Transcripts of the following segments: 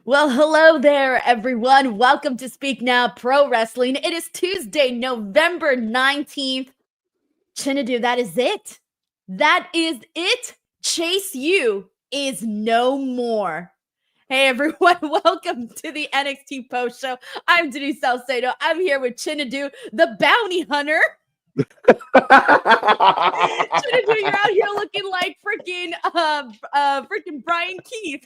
Well, hello there, everyone. Welcome to Speak Now Pro Wrestling. It is Tuesday, November 19th. Chinedu, that is it. That is it. Chase U is no more. Hey, everyone. Welcome to the NXT Post Show. I'm Denise Salcedo. I'm here with Chinedu, the bounty hunter. Chinedu, you're out here looking like freaking Brian Keith.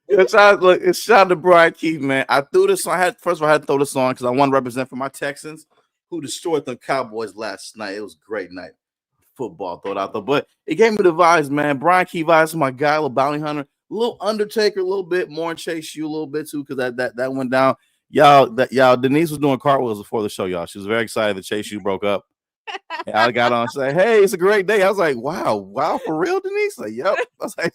It's shout out to Brian Keith, man. I threw this on. First of all, I had to throw this on because I want to represent for my Texans who destroyed the Cowboys last night. It was a great night. Football throw it out there. But it gave me the vibes, man. Brian Keith vibes, my guy, little bounty hunter, a little Undertaker, a little bit more, and Chase U a little bit too, because that went down. Y'all, Denise was doing cartwheels before the show, y'all. She was very excited that Chase U broke up. And I got on and said, "Hey, it's a great day." I was like, wow, for real, Denise? Like, yep. I was like,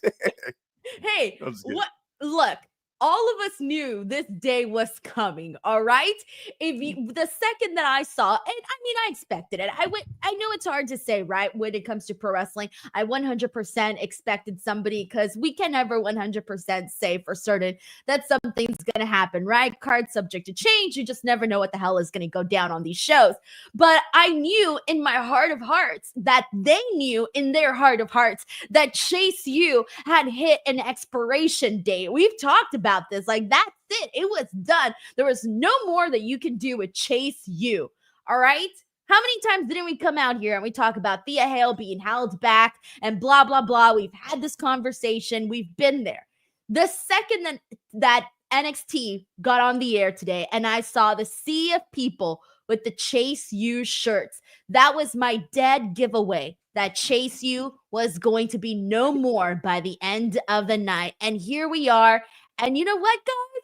hey, what? Look, all of us knew this day was coming, all right? The second that I saw, and I mean, I expected it. I know it's hard to say, right? When it comes to pro wrestling, I 100% expected somebody, because we can never 100% say for certain that something's going to happen, right? Card subject to change. You just never know what the hell is going to go down on these shows. But I knew in my heart of hearts that they knew in their heart of hearts that Chase U had hit an expiration date. We've talked about this. Like, that's it. It was done. There was no more that you could do with Chase U. All right? How many times didn't we come out here and we talk about Thea Hale being held back and blah, blah, blah? We've had this conversation. We've been there. The second that NXT got on the air today and I saw the sea of people with the Chase U shirts, that was my dead giveaway that Chase U was going to be no more by the end of the night. And here we are. And you know what, guys?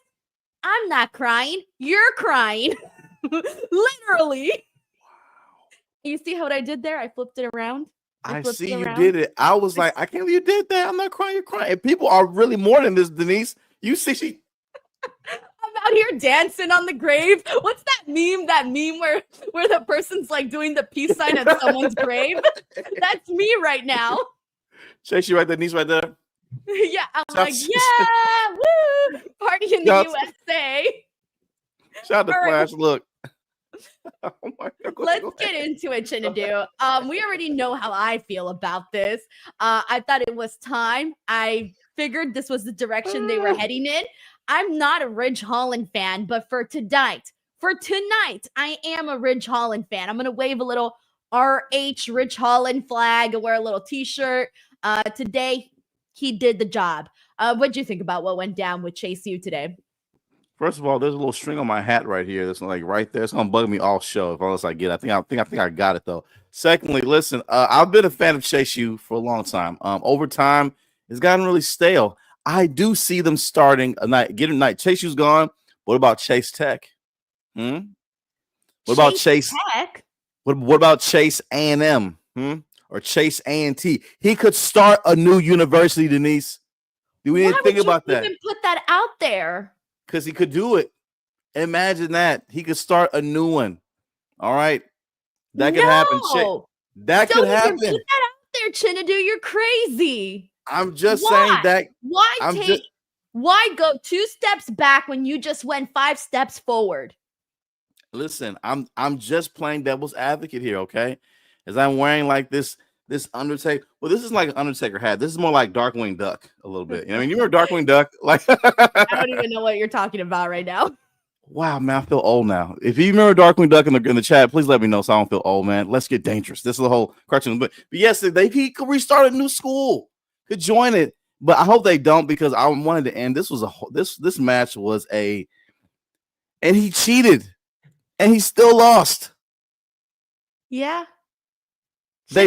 I'm not crying. You're crying. Literally. wow. You see what I did there? I flipped it around. I see you did it. I was like, I can't believe you did that. I'm not crying. You're crying. And people are really more than this, Denise. You see, I'm out here dancing on the grave. What's that meme? That meme where the person's like doing the peace sign at someone's grave? That's me right now. Chase U right there, Denise right there. Yeah, I'm like, yeah, woo, party in the USA. Shout out to Flash. Look. Oh my God, let's get into it, Chinedu. We already know how I feel about this. I thought it was time. I figured this was the direction they were heading in. I'm not a Ridge Holland fan, but for tonight, I am a Ridge Holland fan. I'm going to wave a little RH Ridge Holland flag and wear a little t-shirt. Today, he did the job. What'd you think about what went down with Chase U today? First of all, there's a little string on my hat right here. That's like right there. It's gonna bug me all show if unless I get it. I think I got it though. Secondly, listen, I've been a fan of Chase U for a long time. Over time, it's gotten really stale. I do see them starting a night, getting a night. Chase U's gone. What about Chase Tech? What about Chase Tech? What about Chase A&M? Or Chase A&T? He could start a new university, Denise. Do we need to think about that? Even put that out there. Because he could do it. Imagine that. He could start a new one. All right. That could happen. That could happen. Put that out there, Chinedu. You're crazy. I'm just saying that. Why go 2 steps back when you just went 5 steps forward? Listen, I'm just playing devil's advocate here, okay? As I'm wearing like this Undertaker. Well, this is like an Undertaker hat. This is more like Darkwing Duck a little bit. You know, I mean, you remember Darkwing Duck? Like, I don't even know what you're talking about right now. Wow, man, I feel old now. If you remember Darkwing Duck in the chat, please let me know so I don't feel old, man. Let's get dangerous. This is the whole cartoon. But yes, he could restart a new school, could join it. But I hope they don't, because I wanted to end. This match was and he cheated, and he still lost. Yeah. No,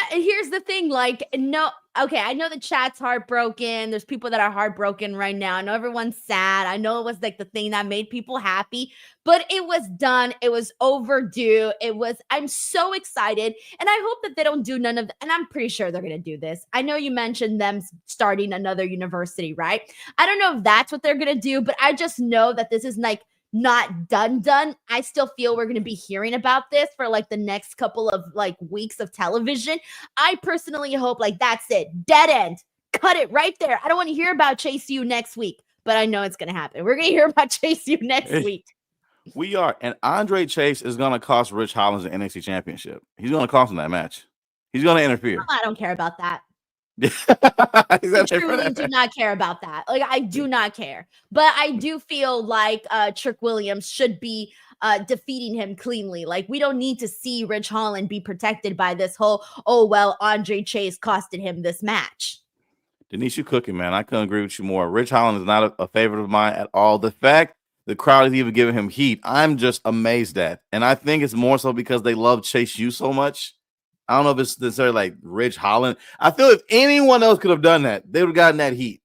here's the thing. Okay, I know the chat's heartbroken. There's people that are heartbroken right now. I know everyone's sad. I know it was like the thing that made people happy, but it was done. It was overdue. I'm so excited. And I hope that they don't do none of and I'm pretty sure they're going to do this. I know you mentioned them starting another university, right? I don't know if that's what they're going to do, but I just know that this is like not done. I still feel we're going to be hearing about this for like the next couple of like weeks of television. I personally hope like that's it. Dead end. Cut it right there. I don't want to hear about Chase U next week, but I know it's going to happen. We're going to hear about Chase U next week. We are. And Andre Chase is going to cost Rich Holland the NXT Championship. He's going to cost him that match. He's going to interfere. I don't care about that. I truly do not care about that. Like, I do not care. But I do feel like Trick Williams should be defeating him cleanly. Like, we don't need to see Rich Holland be protected by this whole, oh, well, Andre Chase costed him this match. Denise, you cooking, man. I couldn't agree with you more. Rich Holland is not a favorite of mine at all. The fact the crowd is even giving him heat, I'm just amazed at. And I think it's more so because they love Chase U so much. I don't know if it's necessarily like Rich Holland. I feel if anyone else could have done that, they would have gotten that heat.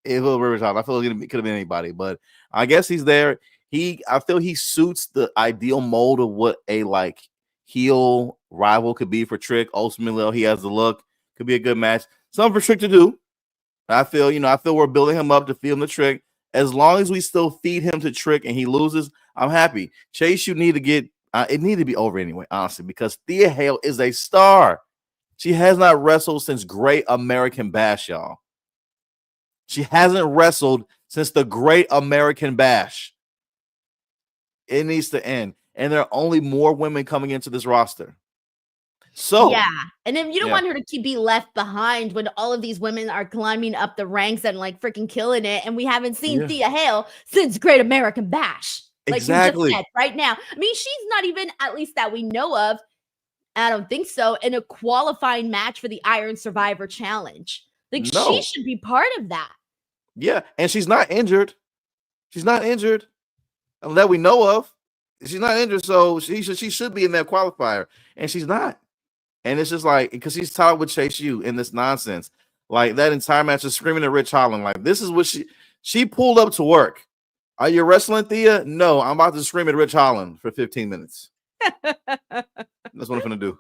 If it was Rich Holland, I feel it could have been anybody. But I guess he's there. I feel he suits the ideal mold of what a like heel rival could be for Trick. Ultimately, he has the look. Could be a good match. Something for Trick to do. I feel we're building him up to feed him the Trick. As long as we still feed him to Trick and he loses, I'm happy. Chase, you need to get. It needed to be over anyway, honestly, because Thea Hale is a star. She has not wrestled since Great American Bash, y'all. She hasn't wrestled since the Great American Bash. It needs to end. And there are only more women coming into this roster. So yeah, and then you don't want her to be left behind when all of these women are climbing up the ranks and like freaking killing it, and we haven't seen Thea Hale since Great American Bash. Like exactly. You just said right now. I mean, she's not even, at least that we know of, I don't think so, in a qualifying match for the Iron Survivor Challenge. Like, she should be part of that. Yeah, and she's not injured. She's not injured that we know of. She's not injured, so she should be in that qualifier, and she's not. And it's just like, because she's tied with Chase U in this nonsense. Like, that entire match is screaming at Rich Holland. Like, this is what she pulled up to work. Are you wrestling, Thea? No, I'm about to scream at Rich Holland for 15 minutes. That's what I'm going to do.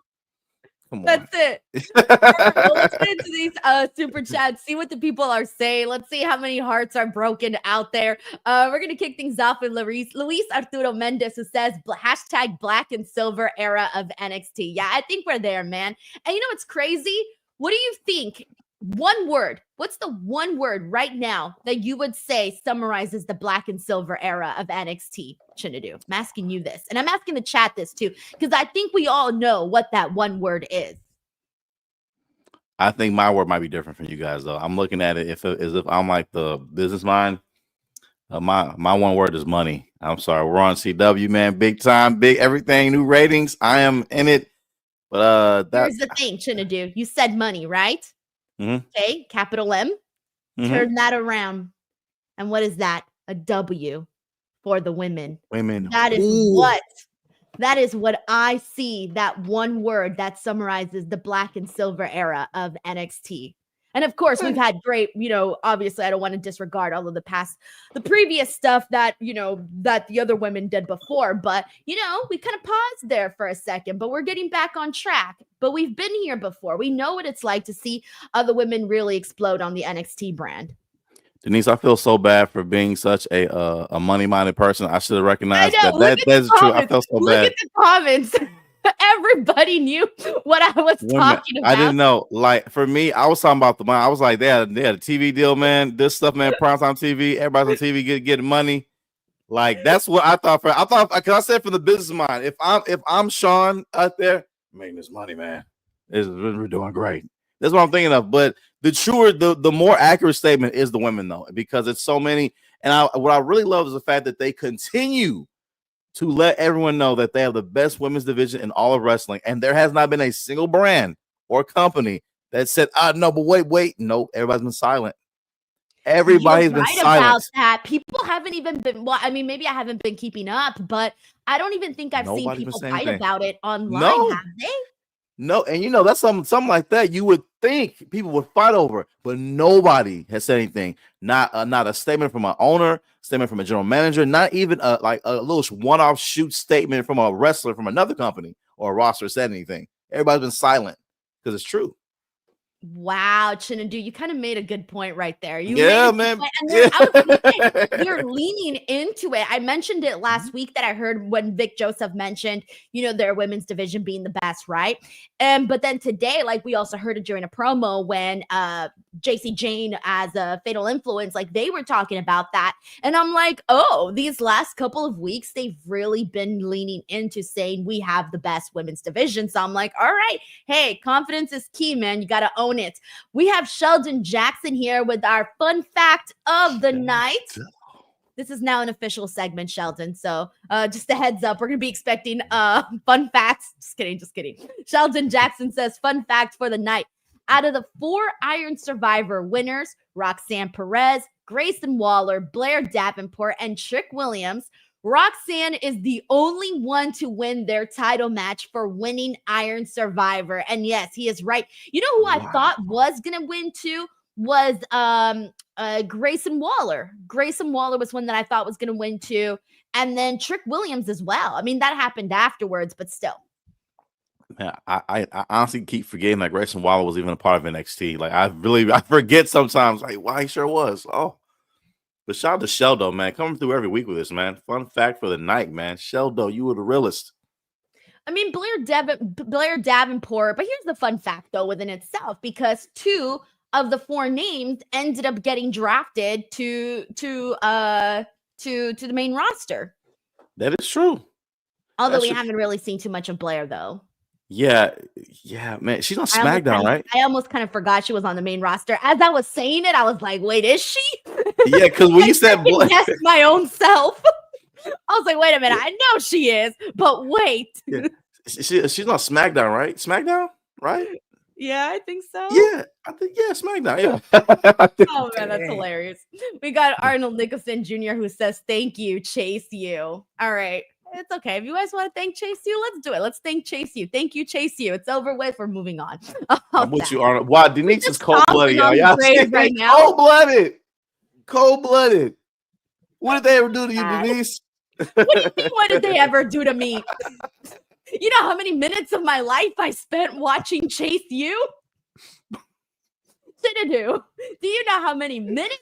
Come on. That's it. Well, let's get into these super chats, see what the people are saying. Let's see how many hearts are broken out there. We're going to kick things off with Luis Arturo Mendez, who says, hashtag black and silver era of NXT. Yeah, I think we're there, man. And you know what's crazy? What do you think? One word. What's the one word right now that you would say summarizes the black and silver era of NXT, Chinedu? I'm asking you this. And I'm asking the chat this too, because I think we all know what that one word is. I think my word might be different from you guys, though. I'm looking at it as if I'm like the business mind. My one word is money. I'm sorry. We're on CW, man. Big time, big everything, new ratings. I am in it. But here's the thing, Chinedu. You said money, right? Mm-hmm. Okay, capital M. Mm-hmm. Turn that around. And what is that? A W for the women. Women. That is That is what I see. That one word that summarizes the black and silver era of NXT. And of course, we've had great, obviously I don't want to disregard all of the previous stuff that, that the other women did before. But, we kind of paused there for a second, but we're getting back on track. But we've been here before. We know what it's like to see other women really explode on the NXT brand. Denise, I feel so bad for being such a money-minded person. I should have recognized that. That's true. I felt so bad. Look at the comments. Everybody knew what I was talking about. I didn't know. Like, for me, I was talking about the money. I was like, they had a TV deal, man. This stuff, man, primetime TV. Everybody's on TV getting money. Like, that's what I thought. Because I said from the business mind, if I'm Sean out there, making this money, man, we're doing great. That's what I'm thinking of. But the more accurate statement is the women, though, because it's so many. And what I really love is the fact that they continue to let everyone know that they have the best women's division in all of wrestling. And there has not been a single brand or company that said, no, but wait. No, everybody's been silent. Everybody's been silent about that. People haven't even been, maybe I haven't been keeping up, but I don't even think I've seen people fight about it online, have they? No, and that's something like that you would think people would fight over, but nobody has said anything. Not a statement from an owner, statement from a general manager, not even a little one-off shoot statement from a wrestler from another company or a roster said anything. Everybody's been silent because it's true. Wow, Chinedu, you kind of made a good point right there. You made Yeah, a good man. point. And Yeah. I was gonna say, they're leaning into it. I mentioned it last week that I heard when Vic Joseph mentioned, their women's division being the best, right? But then today, like we also heard it during a promo when JC Jane as a Fatal Influence, like they were talking about that. And I'm like, oh, these last couple of weeks, they've really been leaning into saying we have the best women's division. So I'm like, all right, hey, confidence is key, man. You got to own it. We have Sheldon Jackson here with our fun fact of the night. This is now an official segment, Sheldon. So just a heads up, we're going to be expecting fun facts. Just kidding. Sheldon Jackson says, fun fact for the night. Out of the 4 Iron Survivor winners, Roxanne Perez, Grayson Waller, Blair Davenport, and Trick Williams, Roxanne is the only one to win their title match for winning Iron Survivor. And yes, he is right. You know who I thought was going to win too? Was Grayson Waller. Grayson Waller was one that I thought was going to win too. And then Trick Williams as well. I mean, that happened afterwards, but still. Man, I honestly keep forgetting that Grayson Waller was even a part of NXT. Like I forget sometimes. Like, why he sure was. Oh, but shout out to Sheldo, man, coming through every week with this, man. Fun fact for the night, man. Sheldo, you were the realest. I mean, Blair Davenport. But here's the fun fact, though, within itself, because 2 of the 4 names ended up getting drafted to the main roster. That is true. Although we haven't really seen too much of Blair, though. Yeah, man. She's on SmackDown, right? I almost kind of forgot she was on the main roster. As I was saying it, I was like, wait, is she? Yeah, because when you said Blair. Yes, my own self. I was like, wait a minute. I know she is, but wait. Yeah. She's on SmackDown, right? SmackDown, right? Yeah, I think so. Yeah, I think, SmackDown. Yeah. Oh, man, that's hilarious. We got Arnold Nicholson Jr. who says, thank you, Chase U. All right. It's okay. If you guys want to thank Chase U, let's do it. Let's thank Chase U. Thank you, Chase U. It's over with. We're moving on. I'm with you, Arnold. Wow, Denise is cold-blooded, y'all. Right now. Cold-blooded. What did they ever do to you, Denise? What do you mean, what did they ever do to me? You know how many minutes of my life I spent watching Chase U? Chinedu, do you know how many minutes?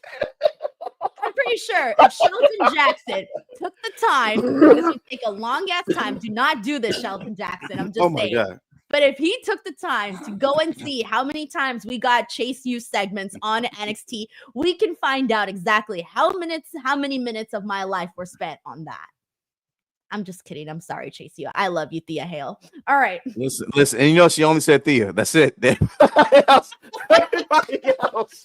I'm pretty sure if Sheldon Jackson took the time, because you take a long ass time, do not do this, Sheldon Jackson. I'm just saying. God. But if he took the time to go and see how many times we got Chase U segments on NXT, we can find out exactly how many minutes of my life were spent on that. I'm just kidding. I'm sorry, Chase U. I love you, Thea Hale. All right. Listen. And she only said Thea. That's it. Everybody else.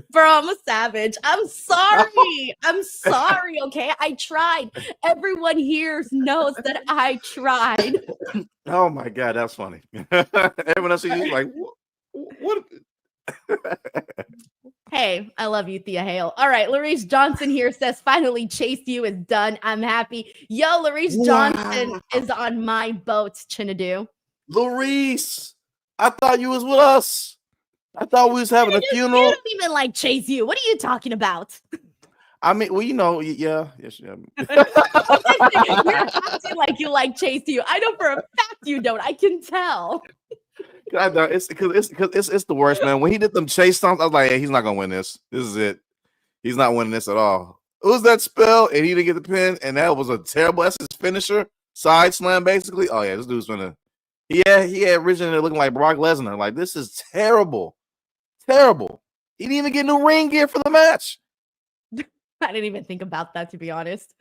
Bro, I'm a savage. I'm sorry. I'm sorry, okay? I tried. Everyone here knows that I tried. Oh, my God. That's funny. Everyone else is like, what? Hey, I love you, Thea Hale. All right, Larice Johnson here says, finally, Chase U is done. I'm happy. Yo, Larice Johnson is on my boat, Chinedu. Larice, I thought you was with us. I thought we was having a funeral. You don't even like Chase U. What are you talking about? I mean, well, yeah. Yes, yeah. You're acting like you like Chase U. I know for a fact you don't. I can tell. I know it's the worst, man. When he did them chase stomps, I was like, hey, he's not gonna win this. This is it. He's not winning this at all. It was that spell, and he didn't get the pin, and that was a terrible. That's his finisher, side slam, basically. Oh yeah, this dude's gonna. Yeah, he had originally looking like Brock Lesnar. Like, this is terrible, terrible. He didn't even get new ring gear for the match. I didn't even think about that, to be honest.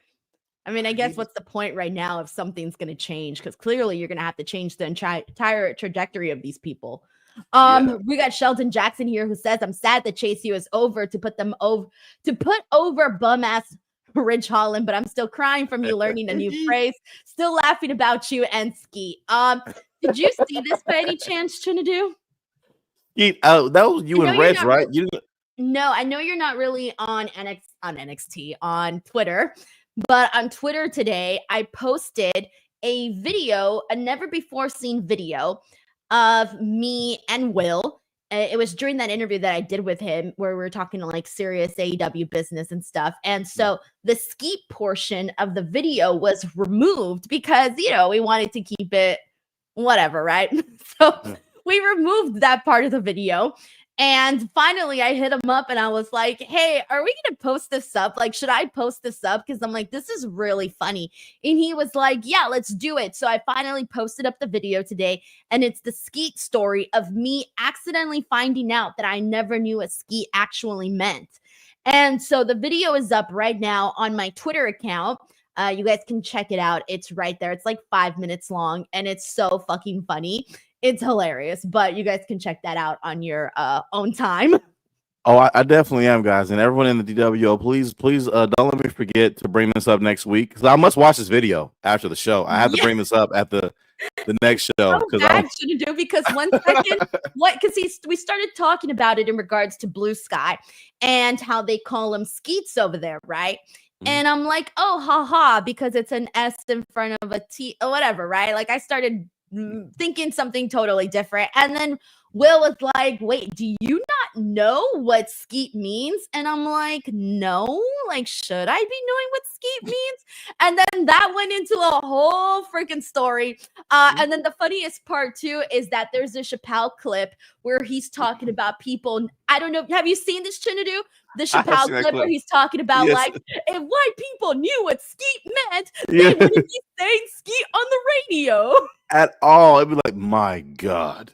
I mean, I guess what's the point right now if something's going to change? Because clearly you're going to have to change the entire trajectory of these people. We got Sheldon Jackson here who says, I'm sad that Chase U is over to put over bum ass Ridge Holland, but I'm still crying from you learning a new phrase. Still laughing about you and Skeet. Did you see this by any chance, Chinedu? That was you and Reg, right? No, I know you're not really on NXT on Twitter. But on Twitter today, I posted a video, a never before seen video of me and Will. It was during that interview that I did with him where we were talking like serious AEW business and stuff. And so the Skeet portion of the video was removed because, we wanted to keep it whatever, right? So we removed that part of the video. And finally, I hit him up and I was like, hey, are we going to post this up? Like, should I post this up? Because I'm like, this is really funny. And he was like, yeah, let's do it. So I finally posted up the video today. And it's the skeet story of me accidentally finding out that I never knew what skeet actually meant. And so the video is up right now on my Twitter account. You guys can check it out. It's right there. It's like 5 minutes long and it's so fucking funny. It's hilarious, but you guys can check that out on your own time. Oh, I definitely am, guys. And everyone in the DWO, please don't let me forget to bring this up next week because I must watch this video after the show. I have to bring this up at the next show. Because 1 second, we started talking about it in regards to Blue Sky and how they call them skeets over there, right? And I'm like, oh, haha, because it's an S in front of a T or whatever, right? Like I started thinking something totally different. And then Will was like, wait, do you not know what skeet means? And I'm like, no, like, should I be knowing what skeet means? And then that went into a whole freaking story. And then the funniest part too is that there's a Chappelle clip where he's talking about people. I don't know. Have you seen this, Chinedu? The Chappelle clip where he's talking about like, if white people knew what skeet meant, they wouldn't be saying skeet on the radio. At all. It'd be like, my God.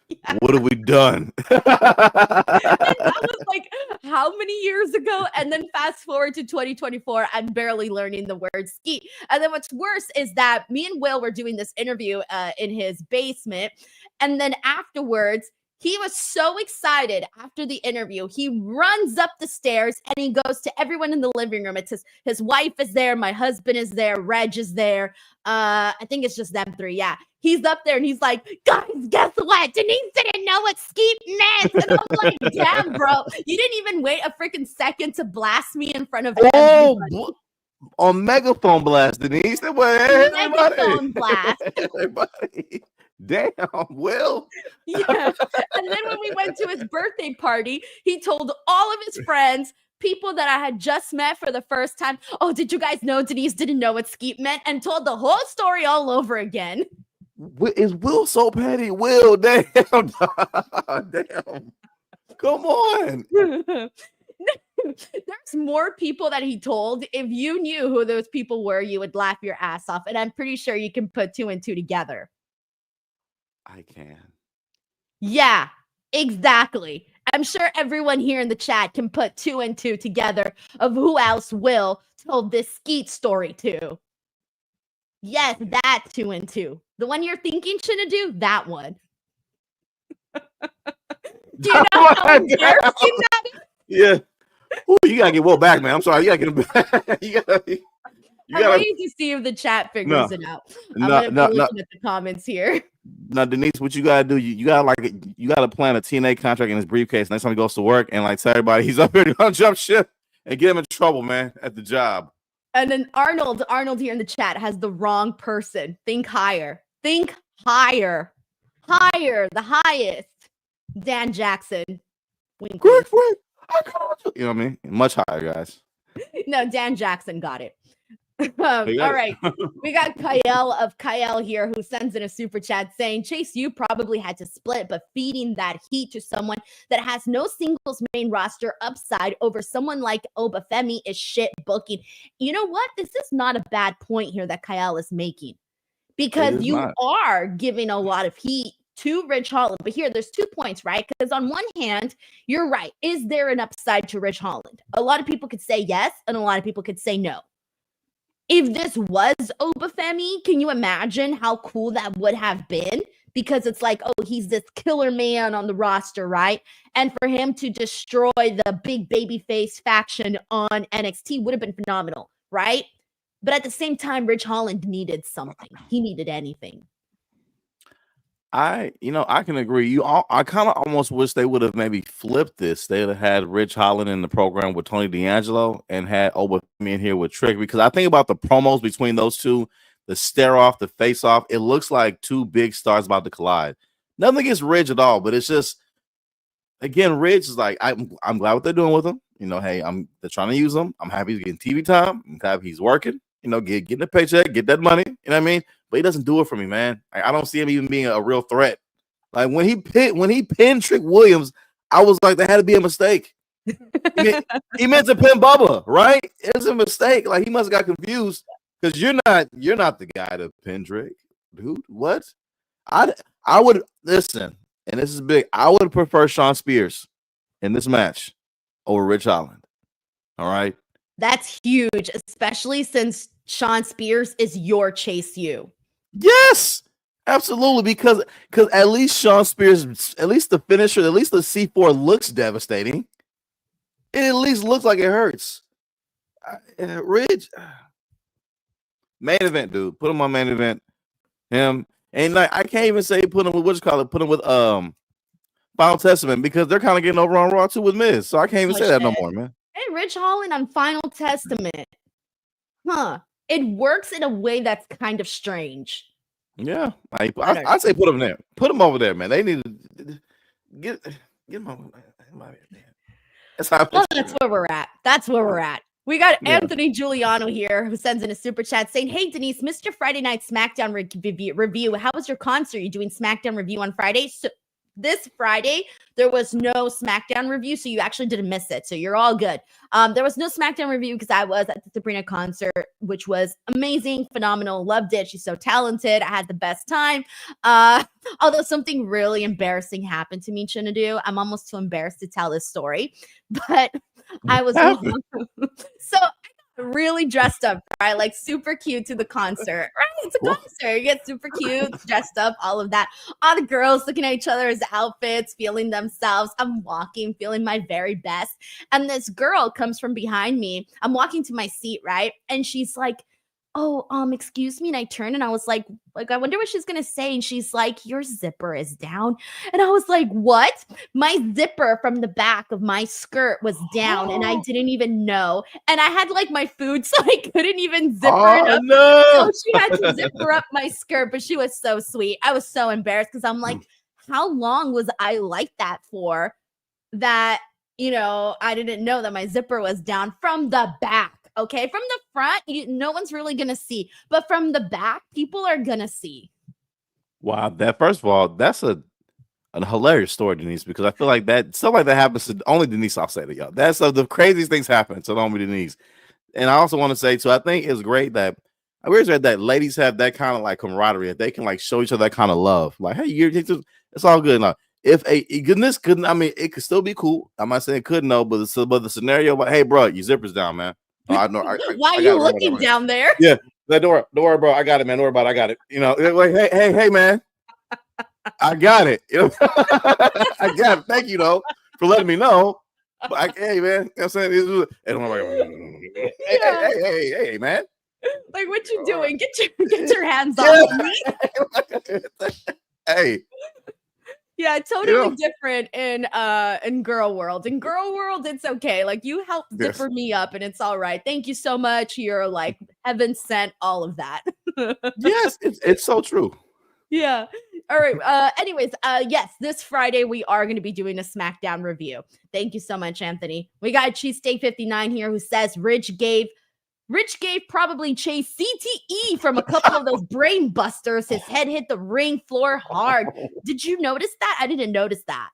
Yeah. What have we done? And that was like how many years ago? And then fast forward to 2024, I'm barely learning the word skeet. And then what's worse is that me and Will were doing this interview in his basement. And then afterwards, he was so excited after the interview. He runs up the stairs and he goes to everyone in the living room. It's his wife is there. My husband is there. Reg is there. I think it's just them three. Yeah. He's up there and he's like, guys, guess what? Denise didn't know what skeet meant. And I'm like, damn, bro. You didn't even wait a freaking second to blast me in front of everybody. On megaphone blast, Denise. Megaphone blast. Everybody. Damn, Will. Yeah. And then when we went to his birthday party, he told all of his friends, people that I had just met for the first time, oh, did you guys know Denise didn't know what skeet meant? And told the whole story all over again. Is Will so petty? Will, damn. Damn. Come on. There's more people that he told. If you knew who those people were, you would laugh your ass off. And I'm pretty sure you can put 2 and 2 together. I can. Yeah, exactly. I'm sure everyone here in the chat can put 2 and 2 together of who else Will told this skeet story to. Yes, that 2 and 2. The one you're thinking shouldn't do that one. Do you know how embarrassing that is? Yeah. Ooh, you gotta get Will back, man. I'm sorry. You gotta get him back. I'm waiting to see if the chat figures it out. I'm gonna be looking at the comments here. Now, Denise, what you gotta do? You gotta plan a TNA contract in his briefcase next time he goes to work, and like tell everybody he's up here to go jump ship and get him in trouble, man, at the job. And then Arnold here in the chat has the wrong person. Think higher. Think higher. Higher, the highest. Dan Jackson. Wink, wink. I called you. You know what I mean? Much higher, guys. No, Dan Jackson got it. All right. We got Kyle here who sends in a super chat saying, Chase, you probably had to split, but feeding that heat to someone that has no singles main roster upside over someone like Obafemi is shit booking. You know what? This is not a bad point here that Kyle is making because you are giving a lot of heat to Ridge Holland. But here, there's 2 points, right? Because on one hand, you're right. Is there an upside to Ridge Holland? A lot of people could say yes, and a lot of people could say no. If this was Obafemi, can you imagine how cool that would have been? Because it's like, oh, he's this killer man on the roster, right? And for him to destroy the big babyface faction on NXT would have been phenomenal, right? But at the same time, Ridge Holland needed something. He needed anything. I can agree. I kind of almost wish they would have maybe flipped this. They'd have had Ridge Holland in the program with Tony D'Angelo and had Obafemi in here with Trick, because I think about the promos between those two, the stare off, the face off. It looks like two big stars about to collide. Nothing against Ridge at all, but it's just, again, Ridge is like, I'm glad what they're doing with him. Hey, they're trying to use him. I'm happy he's getting TV time. I'm happy he's working. Getting a paycheck, get that money. You know what I mean? But he doesn't do it for me, man. I don't see him even being a real threat Like when he pinned Trick Williams, I was like, that had to be a mistake. He meant to pin Bubba, right? It was a mistake. Like he must have got confused because you're not the guy to pin Trick, dude. What? I would listen, and this is big. I would prefer Shawn Spears in this match over Ridge Holland. All right. That's huge, especially since Shawn Spears is your Chase U. Yes, absolutely. Because at least Shawn Spears, at least the finisher, at least the C4 looks devastating. It at least looks like it hurts. Ridge, main event, dude. Put him on main event. Him and like I can't even say put him with put him with Final Testament because they're kind of getting over on Raw too with Miz. So I can't even say that no more, man. Hey, Ridge Holland on Final Testament. Huh. It works in a way that's kind of strange. Yeah. I'd say put him there. Put him over there, man. They need to get him over there. That's where we're at. That's where we're at. We got Anthony Giuliano here who sends in a super chat saying, hey, Denise, Mr. Friday Night SmackDown review. How was your concert? You doing SmackDown review on Friday? So this Friday, there was no SmackDown review, so you actually didn't miss it. So you're all good. There was no SmackDown review because I was at the Sabrina concert, which was amazing, phenomenal, loved it. She's so talented. I had the best time. Although something really embarrassing happened to me, Chinedu. I'm almost too embarrassed to tell this story, but I was so really dressed up, right? Like super cute to the concert, right? It's a concert. You get super cute, dressed up, all of that. All the girls looking at each other's outfits, feeling themselves. I'm walking, feeling my very best. And this girl comes from behind me. I'm walking to my seat, right? And she's like, oh, excuse me. And I turned and I was like, I wonder what she's going to say. And she's like, your zipper is down. And I was like, what? My zipper from the back of my skirt was down and I didn't even know. And I had like my food, so I couldn't even zipper it up. No. So she had to zipper up my skirt, but she was so sweet. I was so embarrassed because I'm like, how long was I like that for that, I didn't know that my zipper was down from the back. Okay, from the front, no one's really going to see. But from the back, people are going to see. Wow. First of all, that's a hilarious story, Denise, because I feel like stuff like that happens to only Denise Salcedo, y'all. That's the craziest things happen to only Denise. And I also want to say, too, I think it's great that I always read that ladies have that kind of like camaraderie. That they can like show each other that kind of love. Like, hey, it's all good now. If goodness couldn't, I mean, it could still be cool. I'm not saying it couldn't, no, but the scenario, like, hey, bro, your zipper's down, man. I know. Why are you looking down there? Yeah, don't worry, bro. I got it, man. Don't worry about it. I got it. Like, hey, man. I got it. I got it. Thank you, though, for letting me know. But hey, man. You know what I'm saying? Hey, man. Like, what you doing? Get your hands off me. Hey. Yeah, totally different in girl world. In girl world, it's okay. Like you help zipper me up and it's all right. Thank you so much. You're like heaven sent, all of that. Yes, it's so true. Yeah. All right. Anyways, yes, this Friday we are going to be doing a SmackDown review. Thank you so much, Anthony. We got Cheesesteak 59 here who says Rich gave probably Chase CTE from a couple of those brain busters. His head hit the ring floor hard. Did you notice that? I didn't notice that.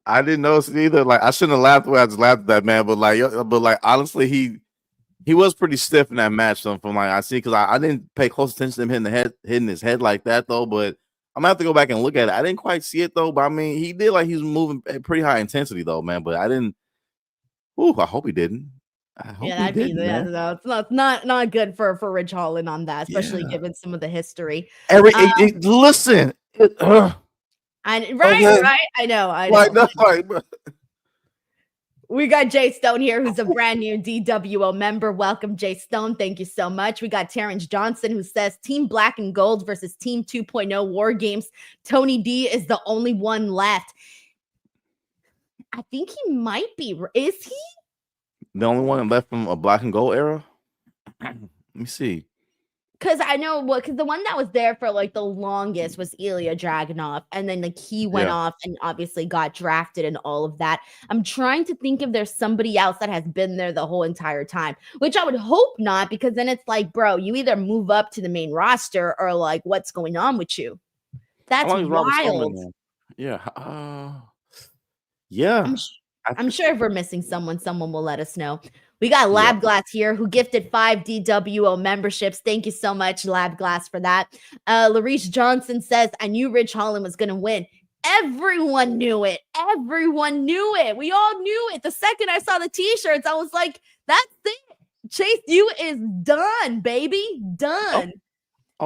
I didn't notice it either. Like I shouldn't have laughed when I just laughed at that man, but like honestly, he was pretty stiff in that match. From like I see, because I didn't pay close attention to him hitting his head like that though. But I'm gonna have to go back and look at it. I didn't quite see it though. But I mean, he did like he was moving at pretty high intensity though, man. But I didn't. Ooh, I hope he didn't. That'd be no, it's not good for Ridge Holland on that, especially given some of the history. Listen, right. I know. Like, we got Jay Stone here, who's a brand new DWO member. Welcome, Jay Stone. Thank you so much. We got Terrence Johnson, who says Team Black and Gold versus Team 2.0 War Games. Tony D is the only one left. I think he might be. Is he? The only one left from a Black and Gold era? Let me see. Because I know because the one that was there for like the longest was Ilya Dragunov, and then like he went off and obviously got drafted and all of that. I'm trying to think if there's somebody else that has been there the whole entire time, which I would hope not, because then it's like, bro, you either move up to the main roster or like what's going on with you? That's How long is Robert wild. Strowman there? Yeah. I'm sure if we're missing someone will let us know. We got Lab Yeah. Glass here who gifted 5 DWO memberships. Thank you so much, Lab Glass, for that. Reece Johnson says, I knew Ridge Holland was going to win. Everyone knew it. Everyone knew it. We all knew it. The second I saw the t-shirts, I was like, that's it. Chase U is done, baby. Done.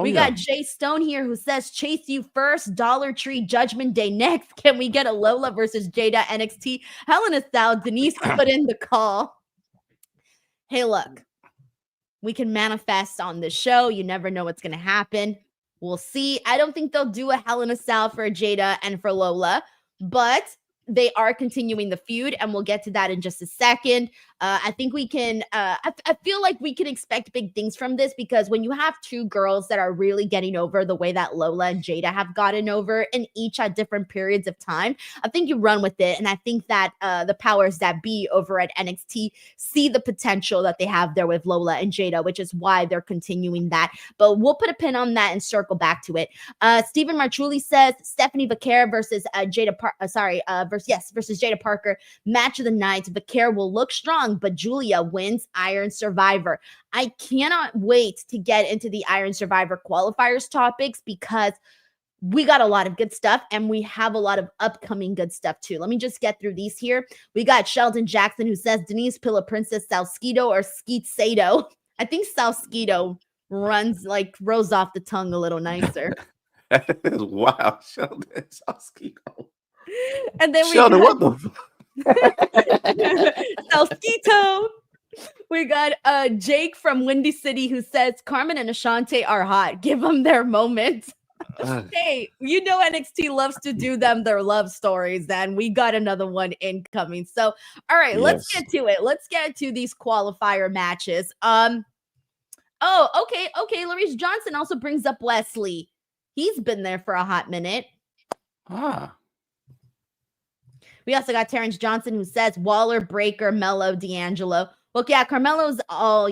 We got Jay Stone here who says, Chase U first, Dollar Tree Judgment Day next. Can we get a Lola versus Jaida NXT? Hell in a Cell. Denise put in the call. Hey, look, we can manifest on this show. You never know what's going to happen. We'll see. I don't think they'll do a Hell in a Cell for Jaida and for Lola, but they are continuing the feud, and we'll get to that in just a second. I think we can, I feel like we can expect big things from this, because when you have two girls that are really getting over the way that Lola and Jaida have gotten over, and each at different periods of time, I think you run with it. And I think that the powers that be over at NXT see the potential that they have there with Lola and Jaida, which is why they're continuing that. But we'll put a pin on that and circle back to it. Stephen Marchuli says Stephanie Vaquer versus versus Jaida Parker. Match of the night. Vaquer will look strong, but Julia wins Iron Survivor. I cannot wait to get into the Iron Survivor qualifiers topics, because we got a lot of good stuff, and we have a lot of upcoming good stuff too. Let me just get through these here. We got Sheldon Jackson who says Denise Pillow Princess Salcedo or Skeet Sado. I think Salcedo rolls off the tongue a little nicer. That is wild, Sheldon Salcedo. And then Sheldon, what the Salcedo. We got Jake from Windy City who says Karmen and Ashante are hot. Give them their moment. Hey, you know NXT loves to do their love stories, and we got another one incoming. So, all right, let's get to it. Let's get to these qualifier matches. Okay. Reece Johnson also brings up Wesley. He's been there for a hot minute. We also got Terrence Johnson who says Waller, Breaker, Mello, D'Angelo. Well, yeah, Carmelo's all,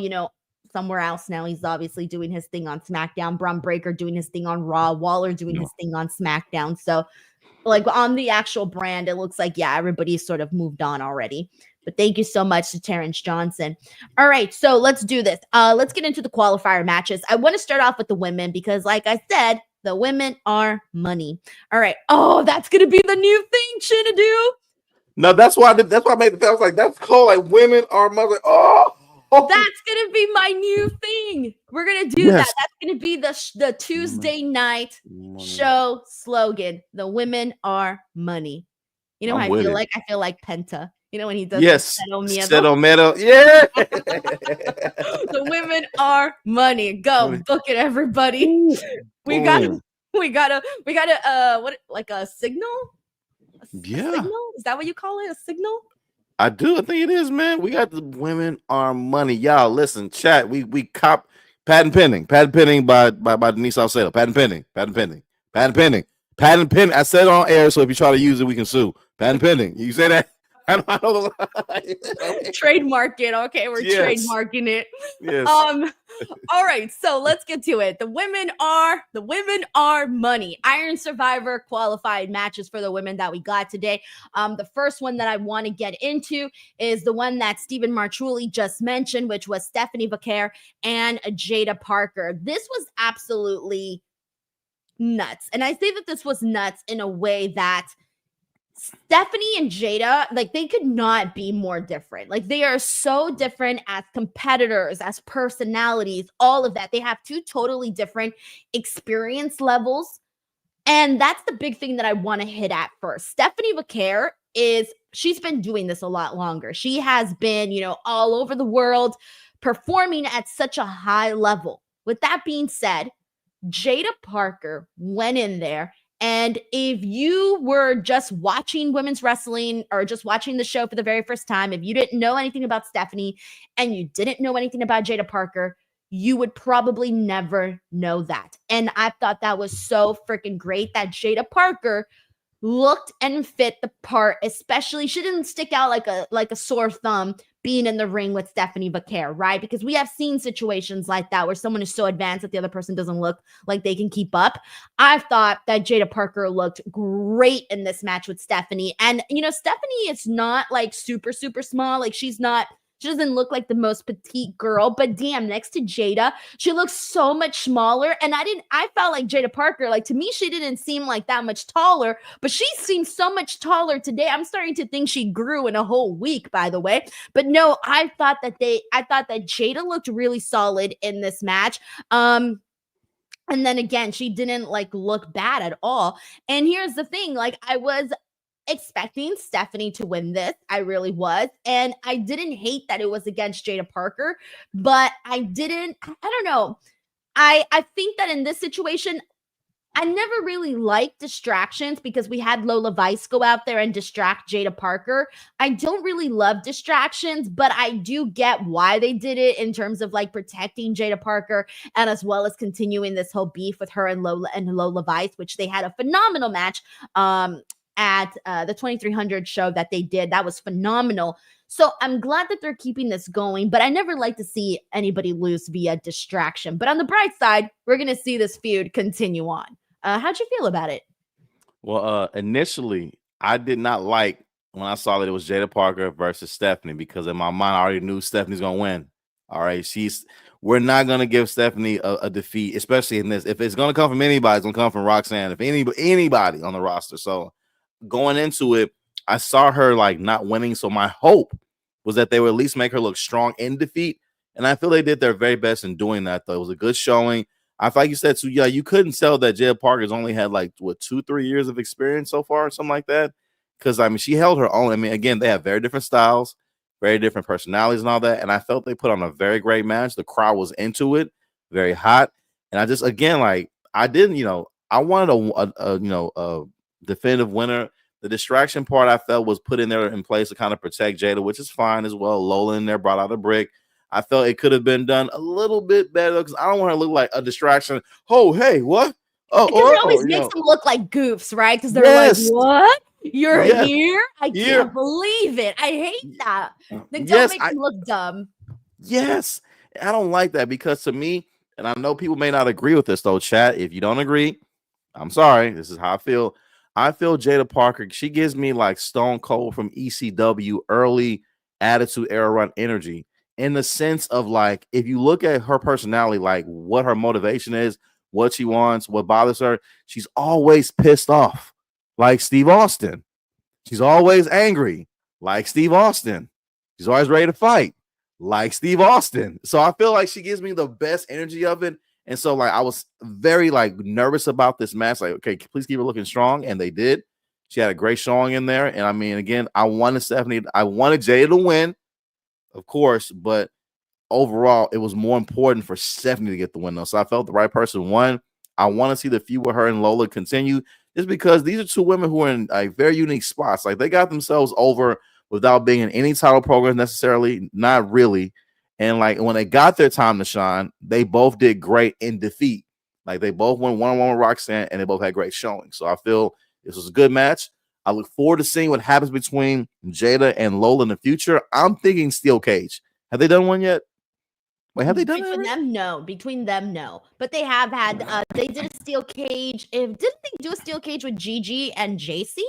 somewhere else now. He's obviously doing his thing on SmackDown. Braun Breaker doing his thing on Raw. Waller doing his thing on SmackDown. So, on the actual brand, it looks like, everybody's sort of moved on already. But thank you so much to Terrence Johnson. All right, so let's do this. Let's get into the qualifier matches. I want to start off with the women because, like I said, the women are money. All right. Oh, that's going to be the new thing, Chinedu. No, that's why I made the I was like, that's cool. Like, women are mother. That's gonna be my new thing. We're gonna do that. That's gonna be the Tuesday night show slogan. The women are money. You know how I feel like? I feel like Penta. You know when he does Settle metal. Yeah. The women are money. Go book it, everybody. We got a signal? Signal? Is that what you call it? A signal? I do. I think it is, man. We got the women are money. Y'all listen, chat. We cop patent pending by Denise Salcedo. Patent pending. I said it on air, so if you try to use it, we can sue. Patent pending. You say that? I don't Trademark it. Okay, we're trademarking it. Yes. All right, so let's get to it. The women are money. Iron Survivor qualified matches for the women that we got today. The first one that I want to get into is the one that Stephen Marchuli just mentioned, which was Stephanie Vaquer and Jaida Parker. This was absolutely nuts. And I say that this was nuts in a way that Stephanie and Jaida, they could not be more different. They are so different as competitors, as personalities, all of that. They have two totally different experience levels. And that's the big thing that I want to hit at first. Stephanie Vaquer she's been doing this a lot longer. She has been, all over the world performing at such a high level. With that being said, Jaida Parker went in there. And if you were just watching women's wrestling or just watching the show for the very first time, if you didn't know anything about Stephanie and you didn't know anything about Jaida Parker, you would probably never know that. And I thought that was so freaking great that Jaida Parker looked and fit the part, especially she didn't stick out like a sore thumb being in the ring with Stephanie Vaquer, right? Because we have seen situations like that where someone is so advanced that the other person doesn't look like they can keep up. I thought that Jaida Parker looked great in this match with Stephanie. And, Stephanie is not like super, super small. Like she doesn't look like the most petite girl, but damn, next to Jaida, she looks so much smaller. And I felt like Jaida Parker, like to me, she didn't seem like that much taller, but she seems so much taller today. I'm starting to think she grew in a whole week, by the way. But no, I thought that Jaida looked really solid in this match. And then again, she didn't like look bad at all. And here's the thing, like I was expecting Stephanie to win this. I really was. And I didn't hate that it was against Jaida Parker, but I don't know. I think that in this situation, I never really liked distractions because we had Lola Vice go out there and distract Jaida Parker. I don't really love distractions, but I do get why they did it in terms of like protecting Jaida Parker and as well as continuing this whole beef with her and Lola Vice, which they had a phenomenal match at the 2300 show that they did. That was phenomenal. So I'm glad that they're keeping this going, but I never like to see anybody lose via distraction. But on the bright side, we're going to see this feud continue on. How'd you feel about it? Well, initially, I did not like when I saw that it was Jaida Parker versus Stephanie because in my mind, I already knew Stephanie's going to win. All right. We're not going to give Stephanie a defeat, especially in this. If it's going to come from anybody, it's going to come from Roxanne, if anybody on the roster. So going into it, I saw her like not winning. So my hope was that they would at least make her look strong in defeat. And I feel they did their very best in doing that, though. It was a good showing. I thought you said, so yeah, you couldn't tell that Jaida Parker's only had like 2-3 years of experience so far or something like that. Because I mean, she held her own. I mean, again, they have very different styles, very different personalities and all that. And I felt they put on a very great match. The crowd was into it, very hot. And I just, again, like I didn't, I wanted a definitive winner. The distraction part I felt was put in there in place to kind of protect Jaida, which is fine as well. Lola in there brought out a brick. I felt it could have been done a little bit better because I don't want to look like a distraction. Oh, hey, what? Oh, because it always makes them look like goofs, right? Because they're like, "What? You're here? I can't believe it! I hate that." Then don't make them look dumb. Yes, I don't like that because to me, and I know people may not agree with this though, chat. If you don't agree, I'm sorry. This is how I feel. I feel Jaida Parker. She gives me like Stone Cold from ECW early Attitude Era run energy. In the sense of like, if you look at her personality, like what her motivation is, what she wants, what bothers her, she's always pissed off, like Steve Austin. She's always angry, like Steve Austin. She's always ready to fight, like Steve Austin. So I feel like she gives me the best energy of it. And so like I was very like nervous about this match. Like, okay, please keep her looking strong. And they did. She had a great showing in there. And I mean, again, I wanted Jaida to win, of course, but overall, it was more important for Stephanie to get the win, though. So I felt the right person won. I want to see the feud with her and Lola continue just because these are two women who are in like very unique spots. Like they got themselves over without being in any title program necessarily, not really. And like when they got their time to shine, they both did great in defeat. Like they both went one-on-one with Roxanne and they both had great showing. So I feel this was a good match. I look forward to seeing what happens between Jaida and Lola in the future. I'm thinking steel cage. Have they done one yet? Wait, have they done Between them, no. But they have had. They did a steel cage. Didn't they do a steel cage with Gigi and JC?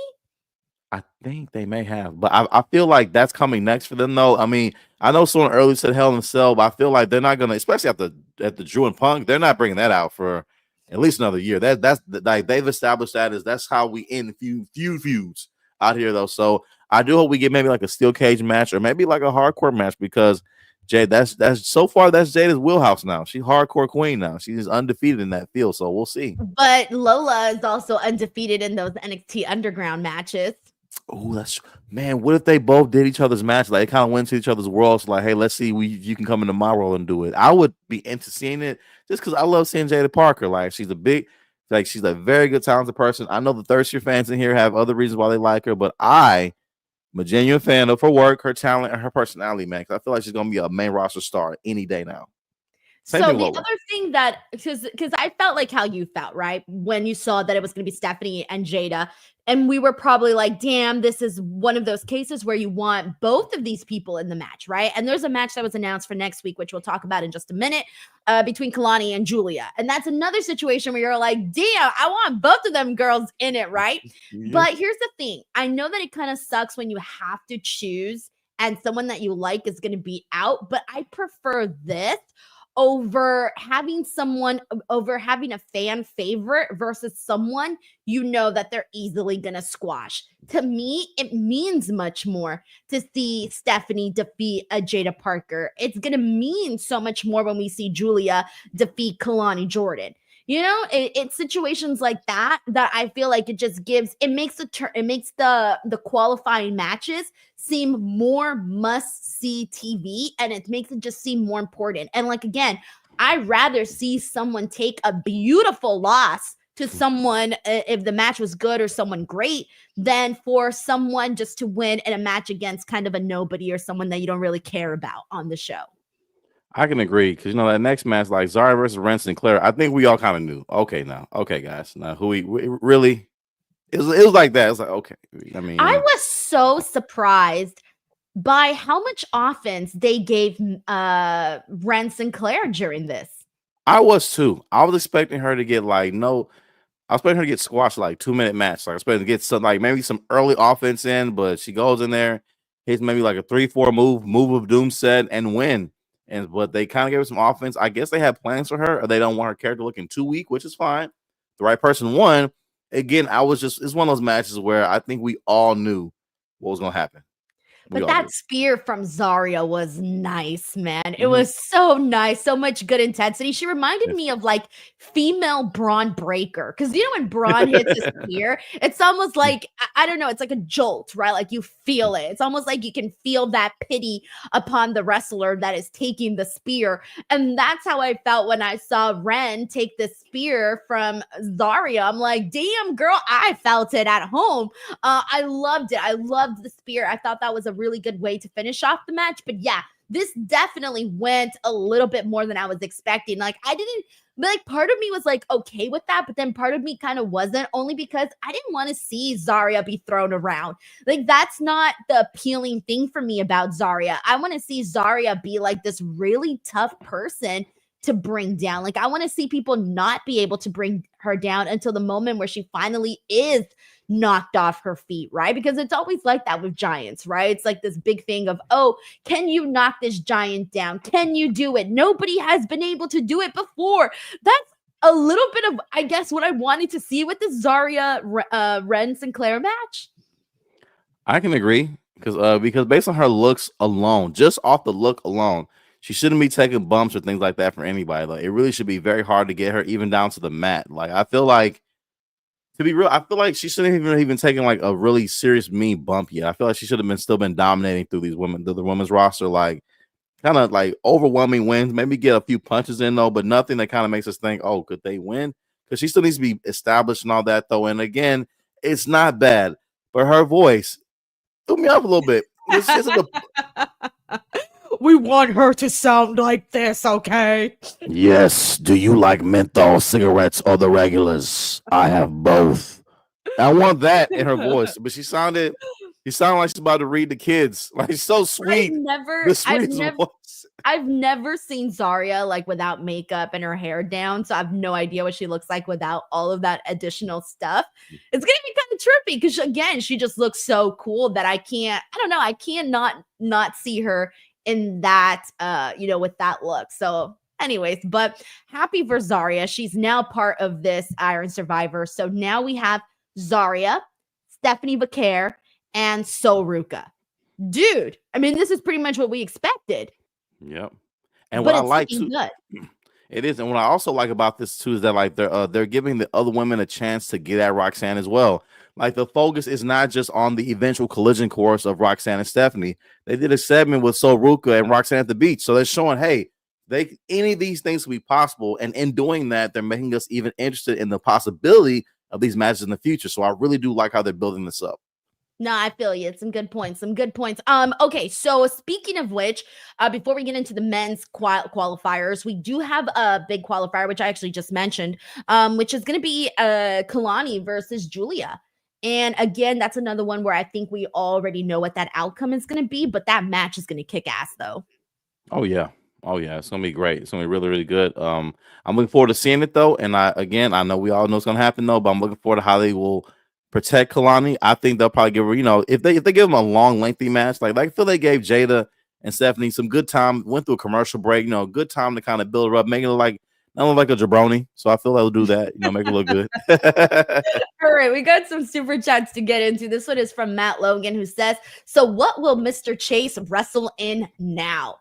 I think they may have, but I feel like that's coming next for them, though. I mean, I know someone earlier said Hell in a Cell, but I feel like they're not gonna, especially at the Drew and Punk, they're not bringing that out for at least another year. That's like they've established that's how we end feuds out here, though. So I do hope we get maybe like a steel cage match or maybe like a hardcore match because Jay, that's so far that's Jada's wheelhouse now. She's hardcore queen now. She's undefeated in that field, so we'll see. But Lola is also undefeated in those NXT Underground matches. Oh, that's man. What if they both did each other's match? Like they kind of went to each other's worlds. Like, hey, let's see, you can come into my role and do it. I would be into seeing it just because I love seeing Jaida Parker. Like she's she's a very good, talented person. I know the Thirstier fans in here have other reasons why they like her, but I'm a genuine fan of her work, her talent, and her personality, man. I feel like she's gonna be a main roster star any day now. Same So thing the with Lola. other thing that because I felt like how you felt, right? When you saw that it was going to be Stephanie and Jaida, and we were probably like, damn, this is one of those cases where you want both of these people in the match, right? And there's a match that was announced for next week, which we'll talk about in just a minute, between Kalani and Julia. And that's another situation where you're like, damn, I want both of them girls in it, right? Yeah. But here's the thing. I know that it kind of sucks when you have to choose and someone that you like is going to be out, but I prefer this over having a fan favorite versus someone you know that they're easily gonna squash. To me, it means much more to see Stephanie defeat a Jaida Parker. It's gonna mean so much more when we see Julia defeat Kalani Jordan. You know, it's situations like that I feel like it makes the qualifying matches seem more must-see TV, and it makes it just seem more important. And like, again, I'd rather see someone take a beautiful loss to someone if the match was good or someone great than for someone just to win in a match against kind of a nobody or someone that you don't really care about on the show. I can agree because that next match, like Zaria versus Wren Sinclair, I think we all kind of knew. Okay, guys, now who we really it was like that. It was like, okay. I mean, I was so surprised by how much offense they gave Wren Sinclair during this. I was too. I was expecting her to get I was expecting her to get squashed 2-minute match. I was expecting to get some maybe some early offense in, but she goes in there, hits maybe a 3-4 move of doom set and win. But they kind of gave her some offense. I guess they have plans for her, or they don't want her character looking too weak, which is fine. The right person won. Again, it's one of those matches where I think we all knew what was gonna happen. But that spear from Zaria was nice, man. It was so nice. So much good intensity. She reminded me of female Braun Breaker. Because when Braun hits his spear, it's almost like, I don't know, it's like a jolt, right? Like you feel it. It's almost like you can feel that pity upon the wrestler that is taking the spear. And that's how I felt when I saw Wren take the spear from Zaria. I'm like, damn, girl, I felt it at home. I loved it. I loved the spear. I thought that was a really good way to finish off the match. But yeah, this definitely went a little bit more than I was expecting. Part of me was okay with that, but then part of me kind of wasn't, only because I didn't want to see Zaria be thrown around. That's not the appealing thing for me about Zaria. I want to see Zaria be this really tough person to bring down. I want to see people not be able to bring her down until the moment where she finally is knocked off her feet, right? Because it's always like that with giants, right? It's like this big thing of, oh, can you knock this giant down? Can you do it? Nobody has been able to do it before. That's a little bit of, I guess, what I wanted to see with the Zaria Wren Sinclair match. I can agree because based on her looks alone, just off the look alone, she shouldn't be taking bumps or things like that for anybody. It really should be very hard to get her even down to the mat. I feel like, to be real, I feel like she shouldn't even taken a really serious mean bump yet. I feel like she should have still been dominating through these women, the women's roster, kind of overwhelming wins. Maybe get a few punches in though, but nothing that kind of makes us think, oh, could they win? Because she still needs to be established and all that though. And again, it's not bad, but her voice threw me off a little bit. We want her to sound like this, okay? Yes. Do you like menthol cigarettes or the regulars? I have both. I want that in her voice, but she sounded like she's about to read the kids. So sweet. I've never seen Zaria without makeup and her hair down, so I have no idea what she looks like without all of that additional stuff. It's gonna be kind of trippy because again, she just looks so cool that I can't not see her in that with that look. So anyways, but happy for Zaria. She's now part of this Iron Survivor. So now we have Zaria, Stephanie Vaquer, and Ruka. Dude, I mean, this is pretty much what we expected. Yep. And what I like too, it is, and what I also like about this too is that they're giving the other women a chance to get at Roxanne as well. The focus is not just on the eventual collision course of Roxanne and Stephanie. They did a segment with Ruka and Roxanne at the beach, so they're showing, hey, any of these things will be possible, and in doing that, they're making us even interested in the possibility of these matches in the future. So I really do like how they're building this up. No, I feel you. Some good points. Some good points. Okay, so speaking of which, before we get into the men's qualifiers, we do have a big qualifier, which I actually just mentioned, which is going to be Kalani versus Julia. And again, that's another one where I think we already know what that outcome is going to be, but that match is going to kick ass, though. Oh yeah. Oh yeah, it's gonna be great. It's gonna be really, really good. I'm looking forward to seeing it though. And I know we all know it's gonna happen though, but I'm looking forward to how they will protect Kalani. I think they'll probably give her, if they give them a long, lengthy match, like I feel they gave Jaida and Stephanie some good time, went through a commercial break, good time to kind of build her up, make it look like not look like a jabroni. So I feel they'll do that, make it look good. All right, we got some super chats to get into. This one is from Matt Logan, who says, "So what will Mr. Chase wrestle in now?"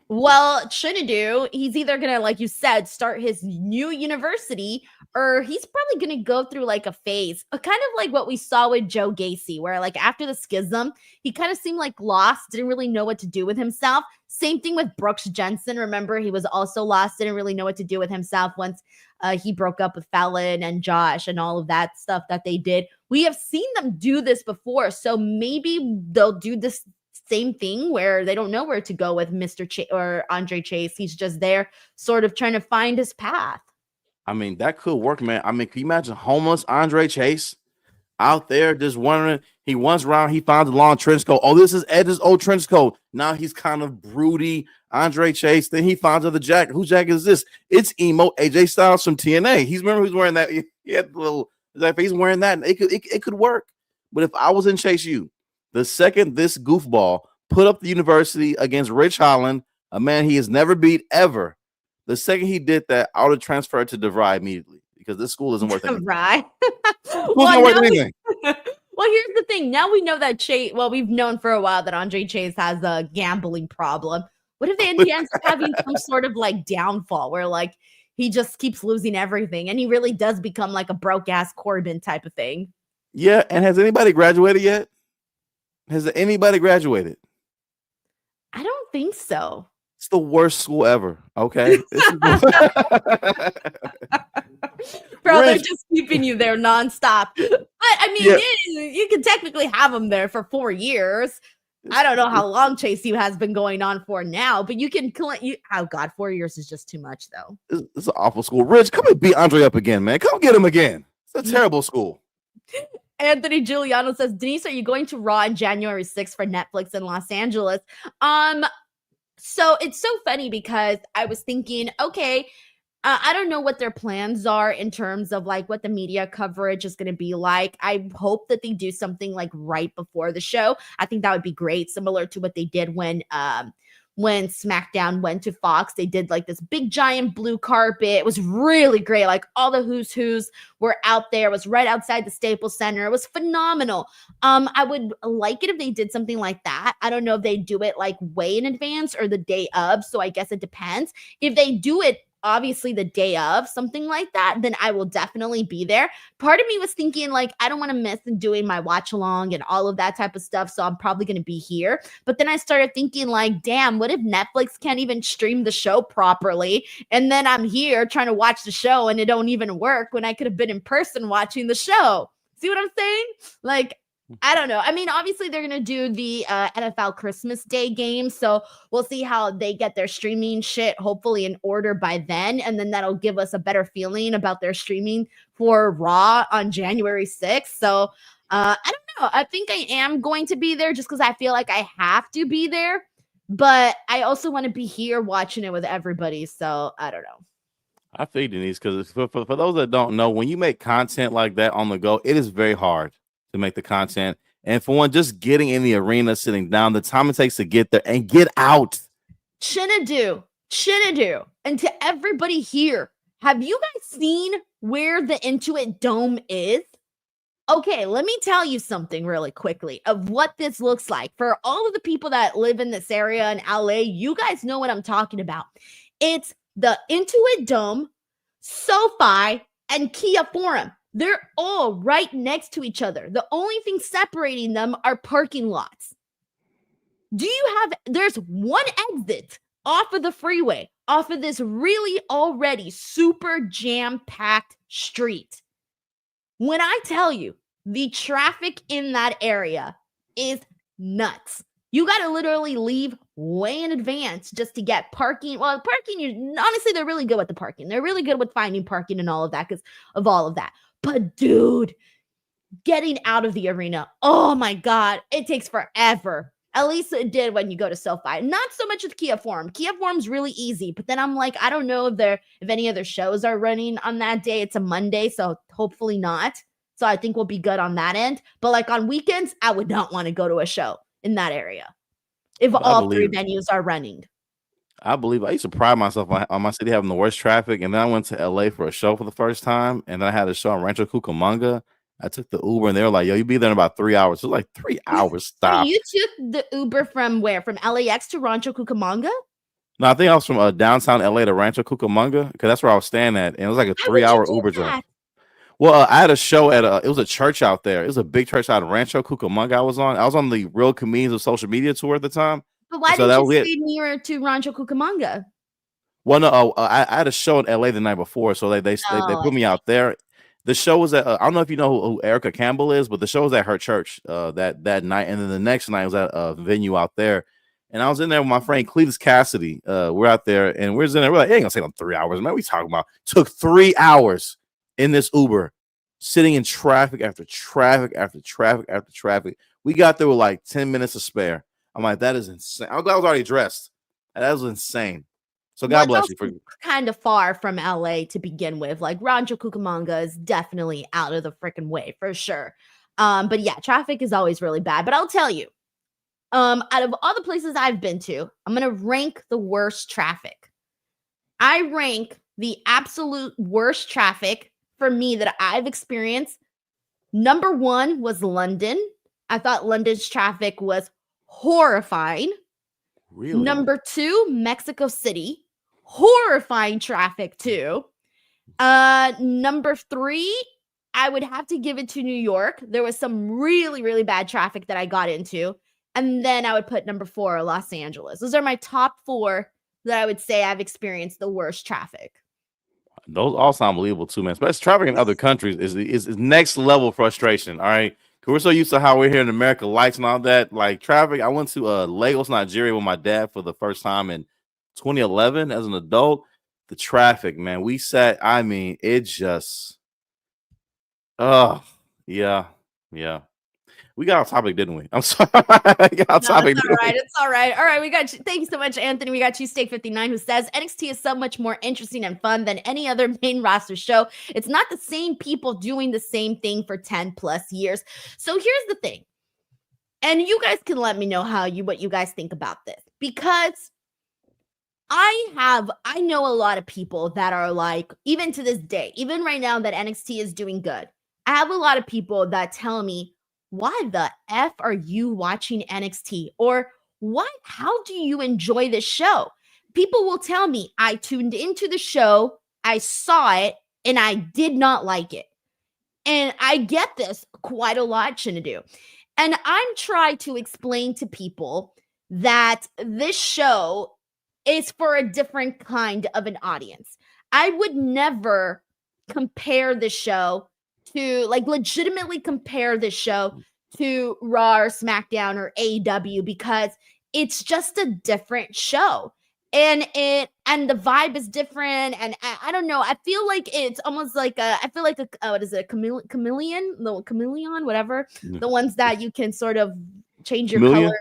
Well, Chinedu, he's either going to, like you said, start his new university, or he's probably going to go through like a phase, kind of like what we saw with Joe Gacy, where like after the schism, he kind of seemed like lost, didn't really know what to do with himself. Same thing with Brooks Jensen. Remember, he was also lost, didn't really know what to do with himself once he broke up with Fallon and Josh and all of that stuff that they did. We have seen them do this before, so maybe they'll do this same thing where they don't know where to go with Mr. Chase or Andre Chase. He's just there sort of trying to find his path. I mean, that could work, man. I mean, can you imagine homeless Andre Chase out there just wondering? He runs around, he finds a long trench coat. Oh, this is Ed's old trench coat. Now he's kind of broody Andre Chase. Then he finds other jacket. Whose jacket is this? It's emo AJ Styles from TNA. He's wearing that. He had the little, like, he's wearing that. And it could work. But if I was in Chase U, the second this goofball put up the university against Rich Holland, a man he has never beat ever, the second he did that, I would have transferred to DeVry immediately because this school isn't worth anything. Right. Well, worth anything. Well, here's the thing. Now we know that Chase, well, we've known for a while that Andre Chase has a gambling problem. What if he ends up having some sort of like downfall where like he just keeps losing everything and he really does become like a broke ass Corbin type of thing? Yeah. And has anybody graduated yet? Has anybody graduated? I don't think so. It's the worst school ever. Okay. Bro, they're just keeping you there nonstop. But I mean, you can technically have them there for 4 years. I don't know how long Chase U has been going on for now, but you can oh God, 4 years is just too much though. It's an awful school. Rich, come and beat Andre up again, man. Come get him again. It's a terrible school. Anthony Giuliano says, Denise, are you going to Raw on January 6th for Netflix in Los Angeles? So it's so funny because I was thinking, okay, I don't know what their plans are in terms of like what the media coverage is going to be like. I hope that they do something like right before the show. I think that would be great, similar to what they did when SmackDown went to Fox. They did like this big giant blue carpet. It was really great. Like all the who's were out there. It was right outside the Staples Center. It was phenomenal. I would like it if they did something like that. I don't know if they do it like way in advance or the day of. So I guess it depends. If they do it obviously the day of, something like that, then I will definitely be there. Part of me was thinking like, I don't want to miss doing my watch along and all of that type of stuff. So I'm probably going to be here. But then I started thinking like, damn, what if Netflix can't even stream the show properly? And then I'm here trying to watch the show and it don't even work when I could have been in person watching the show. See what I'm saying? Like, I don't know. I mean, obviously they're going to do the NFL Christmas Day game. So we'll see how they get their streaming shit hopefully in order by then. And then that'll give us a better feeling about their streaming for Raw on January 6th. So I don't know. I think I am going to be there just because I feel like I have to be there. But I also want to be here watching it with everybody. So I don't know. I feel Denise, because for those that don't know, when you make content like that on the go, it is very hard to make the content. And for one, just getting in the arena, sitting down, the time it takes to get there and get out. Chinedu. And to everybody here, have you guys seen where the Intuit Dome is? Okay, let me tell you something really quickly of what this looks like. For all of the people that live in this area in LA, you guys know what I'm talking about. It's the Intuit Dome, SoFi, and Kia Forum. They're all right next to each other. The only thing separating them are parking lots. There's one exit off of the freeway, off of this really already super jam-packed street. When I tell you, The traffic in that area is nuts. You got to literally leave way in advance just to get parking. Well, parking, honestly, they're really good with the parking. They're really good with finding parking and all of that because of all of that. But dude, getting out of the arena, oh my God, it takes forever. At least it did when you go to SoFi. Not so much with Kia Forum. Kia Forum's really easy, but then I'm like, I don't know if any other shows are running on that day. It's a Monday, so hopefully not. So I think we'll be good on that end. But like on weekends, I would not want to go to a show in that area if all three venues are running. I believe I used to pride myself on my city having the worst traffic, and then I went to LA for a show for the first time, and then I had a show in Rancho Cucamonga. I took the Uber, and they were like, "Yo, you'll be there in about 3 hours." It was like 3 hours. Stop. You took the Uber from where? From LAX to Rancho Cucamonga? No, I think I was from downtown LA to Rancho Cucamonga because that's where I was staying at, and it was like a 3-hour Uber drive. Well, I had a show at it was a church out there. It was a big church out of Rancho Cucamonga. I was on the Real Comedians of Social Media tour at the time. But why didn't you stay nearer to Rancho Cucamonga? Well, no, I had a show in LA the night before, so they put me out there. The show was at I don't know if you know who Erica Campbell is, but the show was at her church that night, and then the next night was at a venue out there. And I was in there with my friend Cletus Cassidy. We're out there, and we're in there. We're like, "Hey, ain't gonna say no 3 hours, man. What are we talking about?" Took 3 hours in this Uber, sitting in traffic after traffic after traffic after traffic. We got there with like 10 minutes to spare. I'm like, that is insane. I'm glad I was already dressed. That was insane. So God bless you for kind of far from LA to begin with. Like Rancho Cucamonga is definitely out of the freaking way for sure. But yeah, traffic is always really bad. But I'll tell you, out of all the places I've been to, I'm gonna rank the worst traffic. I rank the absolute worst traffic for me that I've experienced. Number 1 was London. I thought London's traffic was horrifying. Really? Number 2, Mexico City. Horrifying traffic too. Number 3, I would have to give it to New York. There was some really, really bad traffic that I got into. And then I would put number 4, Los Angeles. Those are my top 4 that I would say I've experienced the worst traffic. Those all sound unbelievable too, man. Especially traffic in other countries is next level frustration. All right. Cause we're so used to how we're here in America, lights and all that. Like traffic. I went to Lagos, Nigeria with my dad for the first time in 2011 as an adult. The traffic, man. We sat, I mean, it just yeah. We got off topic, didn't we? I'm sorry. It's all right. It's all right. All right. We got you. Thank you so much, Anthony. We got Cheesesteak59 who says NXT is so much more interesting and fun than any other main roster show. It's not the same people doing the same thing for 10 plus years. So here's the thing. And you guys can let me know what you guys think about this, because I know a lot of people that are like, even to this day, even right now that NXT is doing good, I have a lot of people that tell me, why the F are you watching NXT? Or how do you enjoy this show? People will tell me, I tuned into the show, I saw it, and I did not like it. And I get this quite a lot, Chinedu. And I'm trying to explain to people that this show is for a different kind of an audience. I would never compare the show to, like, legitimately compare this show to Raw or SmackDown or AEW, because it's just a different show. And the vibe is different. And I don't know. I feel like it's almost like what is it? Chameleon, whatever. The ones that you can sort of change your color.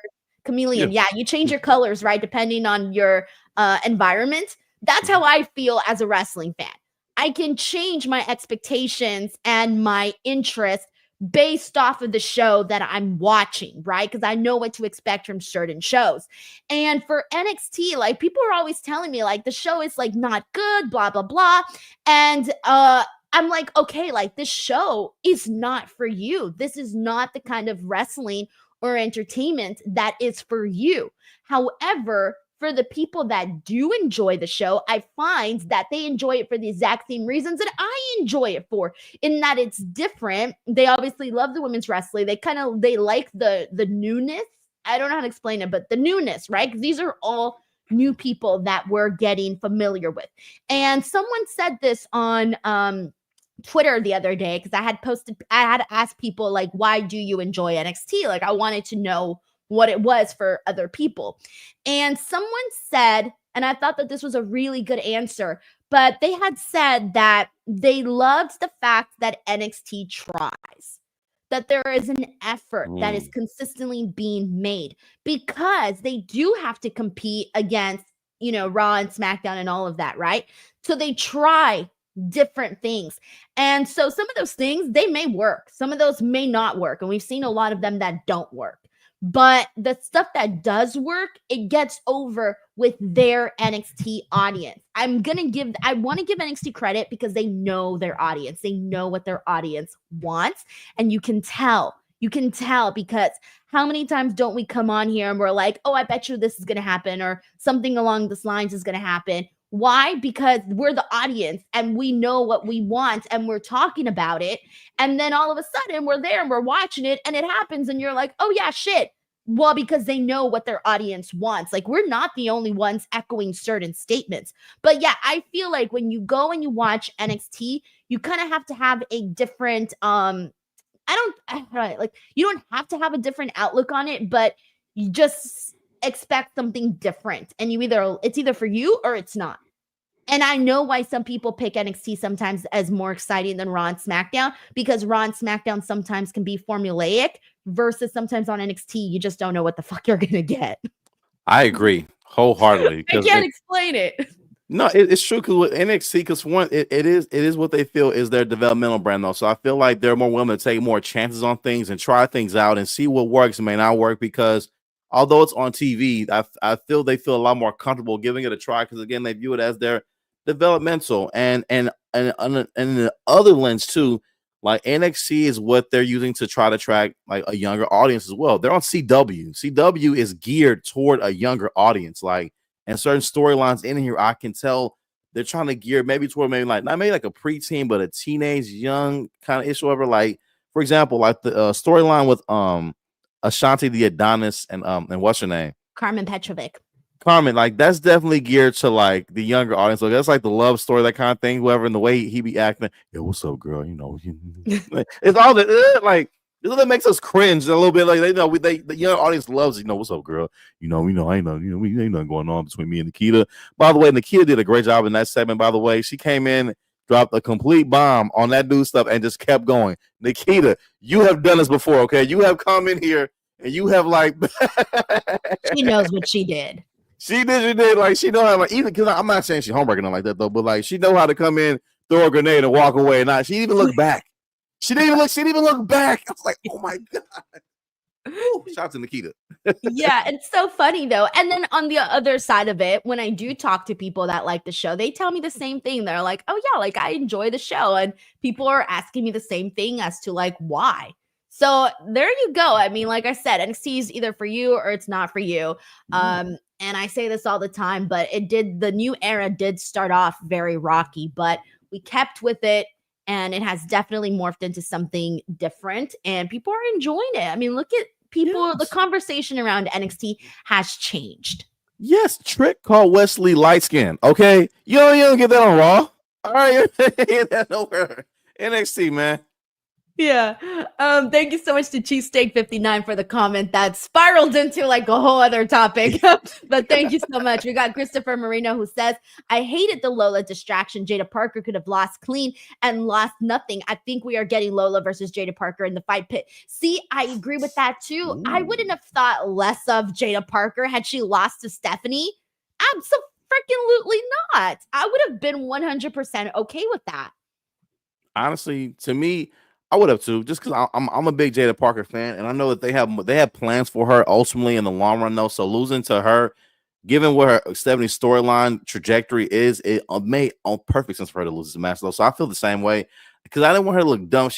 Chameleon. Yeah. You change your colors, right? Depending on your environment. That's how I feel as a wrestling fan. I can change my expectations and my interest based off of the show that I'm watching, right? Because I know what to expect from certain shows. And for NXT, like, people are always telling me, like, the show is, like, not good, blah, blah, blah. And I'm like, okay, like, this show is not for you. This is not the kind of wrestling or entertainment that is for you. However, for the people that do enjoy the show, I find that they enjoy it for the exact same reasons that I enjoy it for, in that it's different. They obviously love the women's wrestling. They like the newness. I don't know how to explain it, but the newness, right? Because these are all new people that we're getting familiar with. And someone said this on Twitter the other day because I had asked people like, why do you enjoy NXT? Like, I wanted to know what it was for other people. And someone said, and I thought that this was a really good answer, but they had said that they loved the fact that NXT tries, that there is an effort that is consistently being made, because they do have to compete against, Raw and SmackDown and all of that, right? So they try different things. And so some of those things, they may work. Some of those may not work. And we've seen a lot of them that don't work. But the stuff that does work, it gets over with their NXT audience. I want to give NXT credit because they know their audience. They know what their audience wants. And you can tell because how many times don't we come on here and we're like, oh, I bet you this is going to happen, or something along this lines is going to happen. Why? Because we're the audience and we know what we want and we're talking about it. And then all of a sudden we're there and we're watching it and it happens and you're like, oh yeah, shit. Well, because they know what their audience wants. Like, we're not the only ones echoing certain statements. But yeah, I feel like when you go and you watch NXT, you kind of have to have a different, you don't have to have a different outlook on it, but you just expect something different. And it's either for you or it's not. And I know why some people pick NXT sometimes as more exciting than Raw and SmackDown, because Raw and SmackDown sometimes can be formulaic versus sometimes on NXT, you just don't know what the fuck you're going to get. I agree wholeheartedly. I can't explain it. No, it's true, because with NXT, because one, it is what they feel is their developmental brand, though. So I feel like they're more willing to take more chances on things and try things out and see what works and may not work, because although it's on TV, I feel they feel a lot more comfortable giving it a try, because again, they view it as their developmental. And the other lens too, like NXT is what they're using to try to attract like a younger audience as well. They're on CW. CW is geared toward a younger audience, like, and certain storylines in here, I can tell they're trying to gear maybe toward not maybe like a preteen, but a teenage young kind of issue. Whatever, like for example, like the storyline with Ashante the Adonis and what's her name? Karmen Petrovic. Karmen, like that's definitely geared to like the younger audience. Like that's like the love story, that kind of thing. Whoever, in the way he be acting, yo, what's up, girl? It's all the like. That makes us cringe a little bit. Like the young audience loves, what's up, girl? I know, ain't nothing going on between me and Nikita. By the way, Nikita did a great job in that segment. By the way, she came in, dropped a complete bomb on that dude stuff, and just kept going. Nikita, you have done this before, okay? You have come in here and you have like, she knows what she did. She did. Like she know how, like, even because I'm not saying she's homebreaking like that though, but like she know how to come in, throw a grenade, and walk away. And she didn't even look back. She didn't even look back. I was like, oh my God. Ooh, shout out to Nikita. Yeah, it's so funny though. And then on the other side of it, when I do talk to people that like the show, they tell me the same thing. They're like, oh yeah, like I enjoy the show. And people are asking me the same thing as to like why. So there you go. I mean, like I said, NXT is either for you or it's not for you. And I say this all the time, but the new era did start off very rocky, but we kept with it. And it has definitely morphed into something different, and people are enjoying it. I mean, look at people. Yes. The conversation around NXT has changed. Yes, Trick called Wesley light skin. Okay, you don't get that on Raw. All right, you get that nowhere. NXT, man. Yeah. Thank you so much to Cheesesteak59 for the comment that spiraled into like a whole other topic. But thank you so much. We got Christopher Marino who says, I hated the Lola distraction. Jaida Parker could have lost clean and lost nothing. I think we are getting Lola versus Jaida Parker in the fight pit. See, I agree with that too. Ooh. I wouldn't have thought less of Jaida Parker had she lost to Stephanie. Absolutely not. I would have been 100% okay with that. Honestly, to me, I would have too, just because I'm a big Jaida Parker fan, and I know that they have plans for her ultimately in the long run, though. So losing to her, given where her Stephanie's storyline trajectory is, it made perfect sense for her to lose this match, though. So I feel the same way, because I didn't want her to look dumb.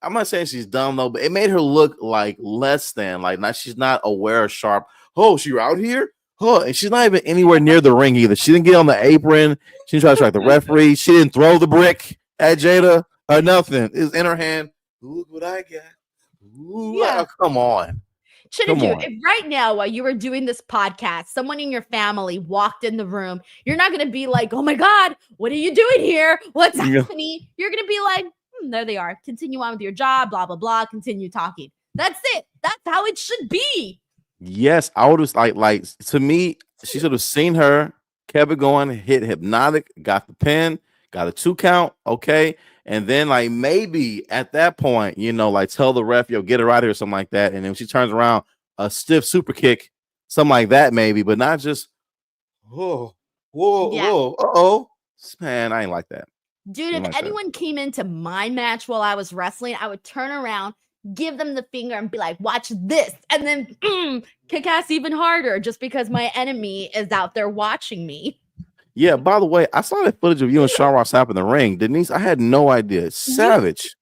I'm not saying she's dumb though, but it made her look like less than, like, she's not aware or sharp. Oh, she out here? Oh, and she's not even anywhere near the ring either. She didn't get on the apron. She didn't try to strike the referee. She didn't throw the brick at Jaida. Or nothing is in her hand. Look what I got. Ooh, yeah. Oh, come on. Chinedu, if right now while you were doing this podcast, someone in your family walked in the room, you're not going to be like, oh my God, what are you doing here? What's happening? You're going to be like, there they are. Continue on with your job, blah, blah, blah. Continue talking. That's it. That's how it should be. Yes, I would have like to me, she should have seen her, kept it going, hit hypnotic, got the pin, got a 2 count, okay. And then like maybe at that point, like tell the ref, get her out of here or something like that. And then she turns around, a stiff super kick, something like that, maybe, but not just whoa, man, I ain't like that. Dude, if anyone came into my match while I was wrestling, I would turn around, give them the finger and be like, watch this, and then kick ass even harder just because my enemy is out there watching me. Yeah, by the way, I saw that footage of you and Sean Ross Sapp in the ring. Denise, I had no idea. Savage.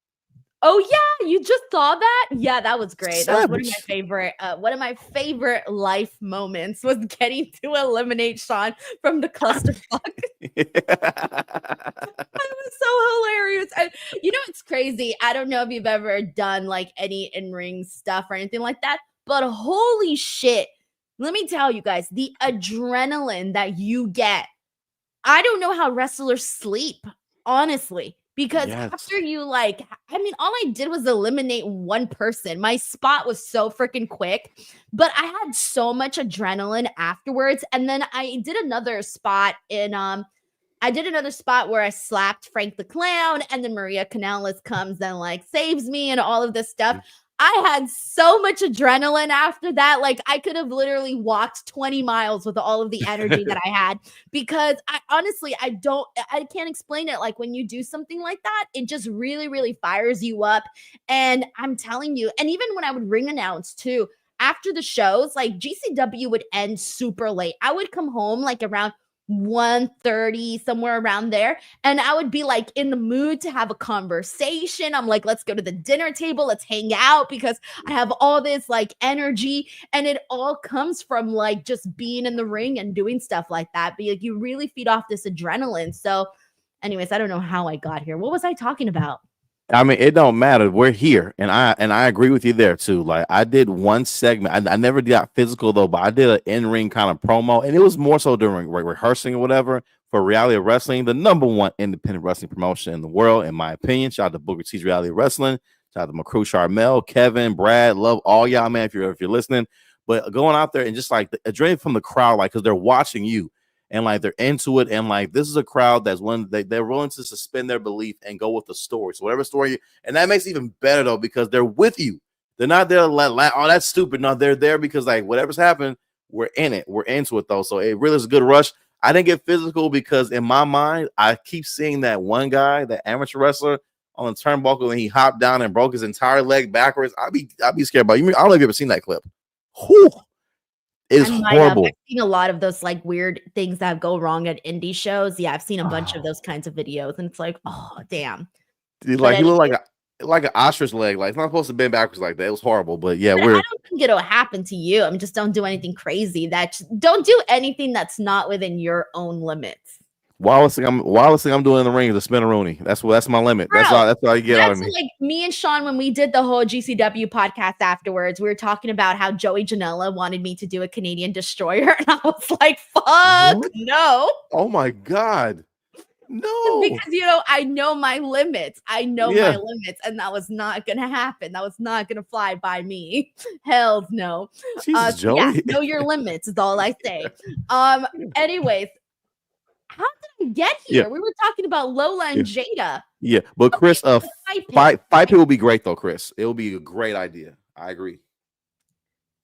Oh yeah, you just saw that? Yeah, that was great. Savage. That was one of my favorite life moments was getting to eliminate Sean from the clusterfuck. That was so hilarious. It's crazy. I don't know if you've ever done like any in-ring stuff or anything like that, but holy shit. Let me tell you guys, the adrenaline that you get. I don't know how wrestlers sleep, honestly, because after you all I did was eliminate one person. My spot was so freaking quick, but I had so much adrenaline afterwards. And then I did another spot where I slapped Frank the Clown, and then Maria Canales comes and like saves me and all of this stuff. I had so much adrenaline after that. Like I could have literally walked 20 miles with all of the energy that I had, because I can't explain it. Like when you do something like that, it just really, really fires you up. And I'm telling you, and even when I would ring announce too, after the shows, like GCW would end super late. I would come home like around 1:30, somewhere around there, and I would be like in the mood to have a conversation. I'm like, let's go to the dinner table, let's hang out, because I have all this like energy, and it all comes from like just being in the ring and doing stuff like that. But like, you really feed off this adrenaline. So anyways, I don't know how I got here. What was I talking about? I mean, it don't matter. We're here, and I agree with you there too. Like I did one segment. I never got physical though, but I did an in-ring kind of promo, and it was more so during rehearsing or whatever for Reality of Wrestling, the #1 independent wrestling promotion in the world, in my opinion. Shout out to Booker T's Reality of Wrestling. Shout out to my crew, Charmel, Kevin, Brad. Love all y'all, man. If you're listening, but going out there and just like the adrenaline from the crowd, like because they're watching you. And like they're into it, and like this is a crowd that's they're willing to suspend their belief and go with the story. So whatever story, and that makes it even better though, because they're with you. They're not there like, oh, that's stupid. No, they're there because like whatever's happened, we're in it. We're into it though. So it really is a good rush. I didn't get physical because in my mind, I keep seeing that one guy, that amateur wrestler on the turnbuckle, and he hopped down and broke his entire leg backwards. I'd be scared about you. I don't know if you ever seen that clip. Whew. It is horrible. I've seen a lot of those like weird things that go wrong at indie shows. Yeah, I've seen a bunch of those kinds of videos, and it's like, oh damn. Like he looked like an ostrich leg. Like it's not supposed to bend backwards like that. It was horrible, but yeah, I don't think it'll happen to you. I mean, just don't do anything crazy. Don't do anything that's not within your own limits. Wildest thing I'm doing in the ring is a spinneroonie. That's my limit. Bro, that's all you get out of me. Like me and Sean, when we did the whole GCW podcast afterwards, we were talking about how Joey Janela wanted me to do a Canadian Destroyer, and I was like, "Fuck no!" Oh my god, no! Because I know my limits. My limits, and that was not gonna happen. That was not gonna fly by me. Hell no. Jesus, Joey. Yeah, know your limits is all I say. Anyways. How did I get here? Yeah. We were talking about Lola and Jaida. Yeah, but Chris, fight pit will be great though, Chris. It will be a great idea. I agree.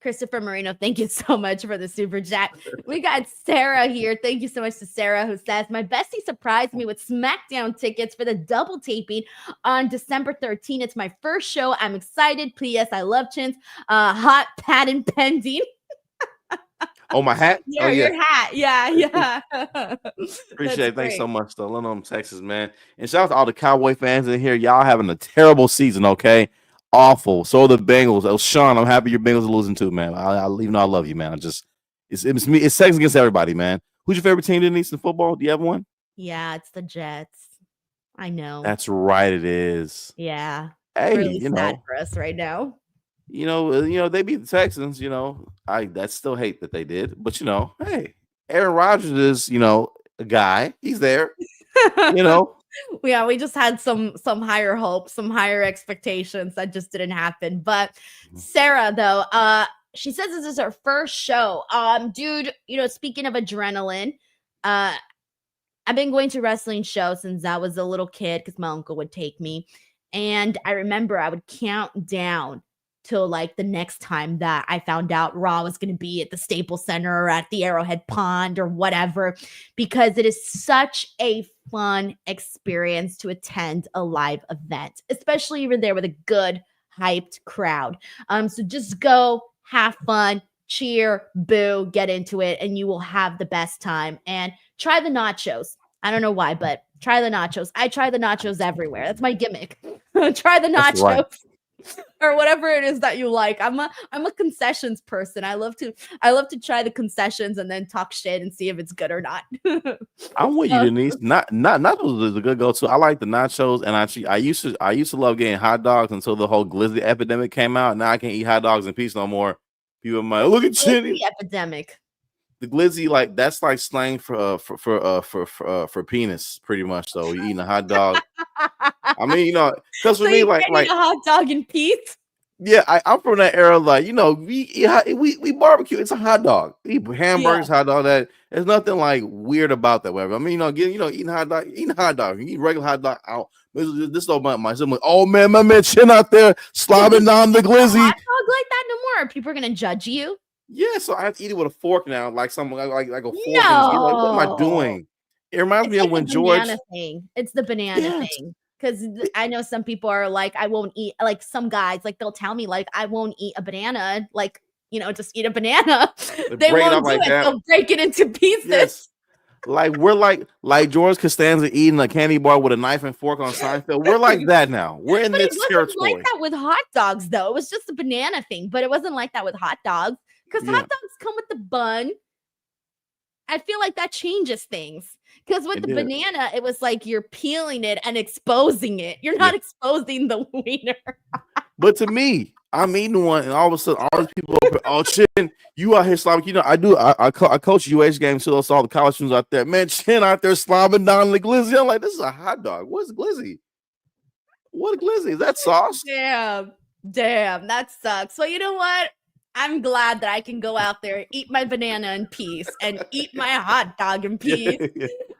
Christopher Marino, thank you so much for the super chat. We got Sarah here. Thank you so much to Sarah, who says, my bestie surprised me with SmackDown tickets for the double taping on December 13th. It's my first show. I'm excited. P.S. I love chins. Hot patent pending. Oh, my hat? Yeah, oh, yeah. Your hat. Yeah. Appreciate it. Thanks so much, though. Lennox, Texas, man. And shout out to all the Cowboy fans in here. Y'all having a terrible season, okay? Awful. So are the Bengals. Oh, Sean, I'm happy your Bengals are losing too, man. I even though I love you, man. It's me. It's sex against everybody, man. Who's your favorite team, Denise, in football? Do you have one? Yeah, it's the Jets. I know. That's right, it is. Yeah. Hey, really sad for us right now. They beat the Texans. I still hate that they did, but hey, Aaron Rodgers is a guy. He's there. Yeah, we just had some higher hopes, some higher expectations that just didn't happen. But Sarah, though, she says this is her first show. Dude, speaking of adrenaline, I've been going to wrestling shows since I was a little kid because my uncle would take me. And I remember I would count down till like the next time that I found out Raw was going to be at the Staples Center or at the Arrowhead Pond or whatever, because it is such a fun experience to attend a live event, especially if you're there with a good hyped crowd. So just go, have fun, cheer, boo, get into it, and you will have the best time. And try the nachos. I don't know why, but try the nachos. I try the nachos everywhere. That's my gimmick. Try the nachos. Right. Or whatever it is that you like. I'm a concessions person. I love to try the concessions and then talk shit and see if it's good or not. I'm with you, Denise. Not those are a good go-to. I like the nachos, and I used to love getting hot dogs until the whole glizzy epidemic came out. Now I can't eat hot dogs in peace no more. People might look at Chinny. Epidemic. The glizzy, that's like slang for penis, pretty much. So you eating a hot dog. I mean, because for me, like a hot dog in peace. Yeah, I'm from that era. We barbecue. It's a hot dog. We eat hamburgers, hot dog. That there's nothing like weird about that. Whatever. I mean, eating hot dog. You eat regular hot dog out. This is all my sibling. Oh man, my man Chin out there slobbing down the glizzy. Hot dog like that no more. People are gonna judge you. Yeah, so I have to eat it with a fork now, like something like a fork. No. Like, what am I doing? It reminds me of when George. It's the banana thing. Because I know some people are like, I won't eat, like some guys, like they'll tell me like, I won't eat a banana, like, just eat a banana. They won't do it. They'll break it into pieces. Yes. Like we're like George Costanza eating a candy bar with a knife and fork on Seinfeld. We're like that now. We're in this territory. Like that with hot dogs, though. It was just a banana thing, but it wasn't like that with hot dogs because hot dogs come with the bun. I feel like that changes things. Because with the banana, it was like you're peeling it and exposing it. You're not exposing the wiener. But to me, I'm eating one, and all of a sudden, all these people, Chin, you out here slobbing. I coach UH games, so all the college students out there. Man, Chin out there slobbing down the glizzy. I'm like, this is a hot dog. What's glizzy? What a glizzy? Is that sauce? Damn, that sucks. Well, you know what? I'm glad that I can go out there, eat my banana in peace, and eat my hot dog in peace.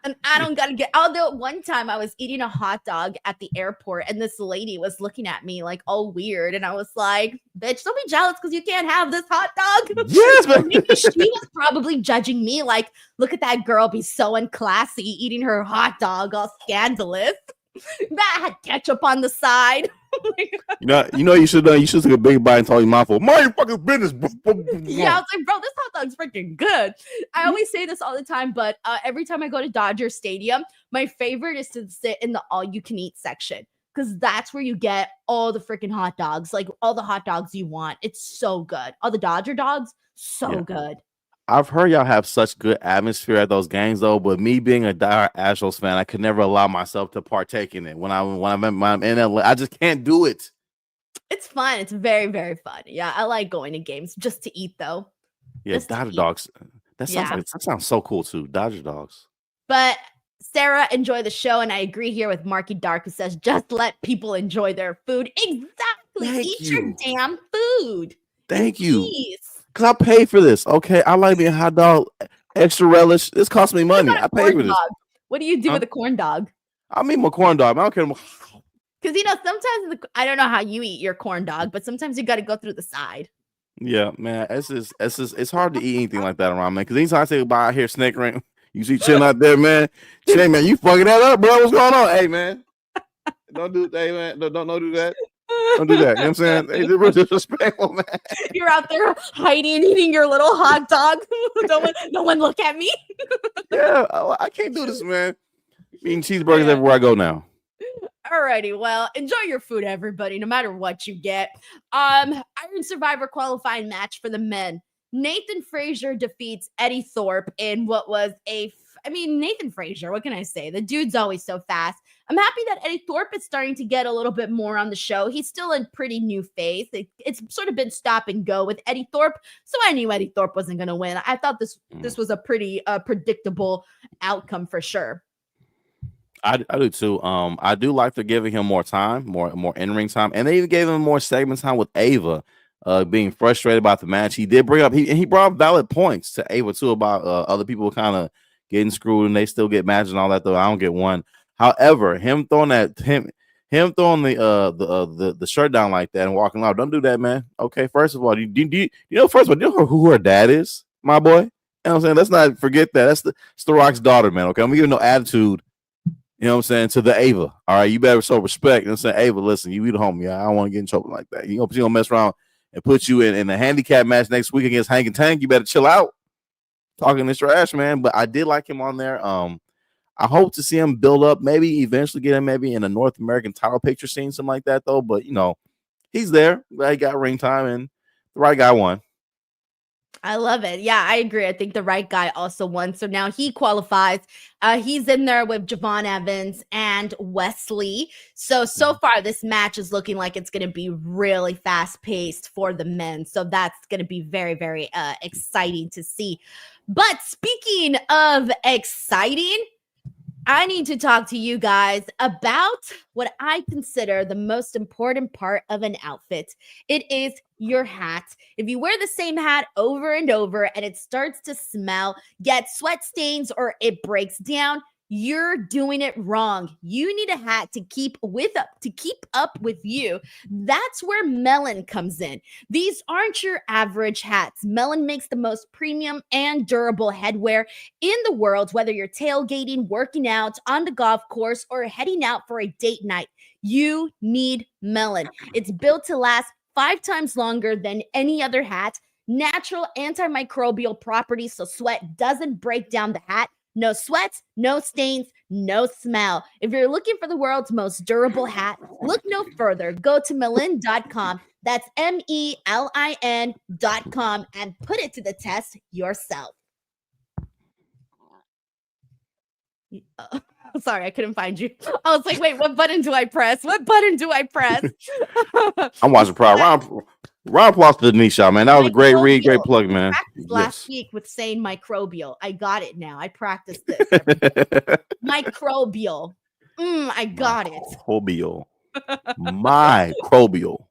And I don't gotta although one time I was eating a hot dog at the airport and this lady was looking at me like all weird. And I was like, bitch, don't be jealous because you can't have this hot dog. Yes, maybe she was probably judging me like, look at that girl be so unclassy eating her hot dog, all scandalous. That had ketchup on the side. You should take a big bite and tell your mouth, mind your fucking business. Yeah, I was like, bro, this hot dog's freaking good. I always say this all the time, but every time I go to Dodger Stadium, my favorite is to sit in the all-you-can-eat section because that's where you get all the freaking hot dogs, like all the hot dogs you want. It's so good. All the Dodger dogs, so good. I've heard y'all have such good atmosphere at those games, though. But me being a diehard Astros fan, I could never allow myself to partake in it. When I'm in LA, I just can't do it. It's fun. It's very, very fun. Yeah, I like going to games just to eat, though. Yeah, Dodger dogs. That sounds so cool too. Dodger dogs. But Sarah, enjoy the show, and I agree here with Marky Dark, who says just let people enjoy their food. Exactly. Eat your damn food. Thank you. Because I pay for this, okay? I like being hot dog, extra relish. This costs me money. I pay for this. What do you do with a corn dog? I mean my corn dog. I don't care. Because, sometimes, I don't know how you eat your corn dog, but sometimes you got to go through the side. Yeah, man. It's hard to eat anything like that around, man. Because anytime I say goodbye, I hear snickering. You see Chin out there, man. Chin, man, you fucking that up, bro. What's going on? Hey, man. Don't do that, man. Don't do that. Don't do that. You know what I'm saying? Hey, it's disrespectful, man. You're out there hiding, eating your little hot dog. No one look at me. Yeah, I can't do this, man. Eating cheeseburgers everywhere I go now. Alrighty, well, enjoy your food, everybody, no matter what you get. Iron Survivor qualifying match for the men. Nathan Frazer defeats Eddy Thorpe in what was a I mean, Nathan Frazer, what can I say? The dude's always so fast. I'm happy that Eddy Thorpe is starting to get a little bit more on the show. He's still a pretty new face. It's sort of been stop and go with Eddy Thorpe, so I knew Eddy Thorpe wasn't going to win. I thought this was a pretty predictable outcome for sure. I do too. I do like they're giving him more time, more in-ring time, and they even gave him more segment time with Ava. Being frustrated about the match, he did bring up he brought up valid points to Ava too about other people kind of getting screwed and they still get matches and all that. Though I don't get one. However, him throwing the shirt down like that and walking out, don't do that, man. Okay, first of all, do you know who her dad is, my boy? You know what I'm saying? Let's not forget that. That's the Rock's daughter, man. Okay, I'm giving no attitude. You know what I'm saying, to the Ava. All right, you better show respect. You know what I'm saying, Ava, listen, you the homie. I don't want to get in trouble like that. You know, she's gonna mess around and put you in a handicap match next week against Hank and Tank. You better chill out. Talking this trash, man. But I did like him on there. I hope to see him build up, maybe eventually get him maybe in a North American title picture scene, something like that, though. But, you know, he's there. He got ring time, and the right guy won. I love it. Yeah, I agree. I think the right guy also won. So now he qualifies. He's in there with Javon Evans and Wesley. So far, this match is looking like it's going to be really fast-paced for the men. So that's going to be very, very exciting to see. But speaking of exciting, I need to talk to you guys about what I consider the most important part of an outfit. It is your hat. If you wear the same hat over and over and it starts to smell, get sweat stains, or it breaks down, you're doing it wrong. You need a hat to keep up with you. That's where Melin comes in. These aren't your average hats. Melin makes the most premium and durable headwear in the world, whether you're tailgating, working out, on the golf course, or heading out for a date night. You need Melin. It's built to last 5 times longer than any other hat. Natural antimicrobial properties so sweat doesn't break down the hat. No sweat, no stains, no smell. If you're looking for the world's most durable hat, look no further. Go to melin.com. That's MELIN.com and put it to the test yourself. Sorry, I couldn't find you. I was like, wait, what button do I press? What button do I press? I'm watching Proud. Round applause to Denise, man. That was a great read, great plug, man. Last week with saying microbial. I got it now. I practiced this. Microbial. I got it. Microbial.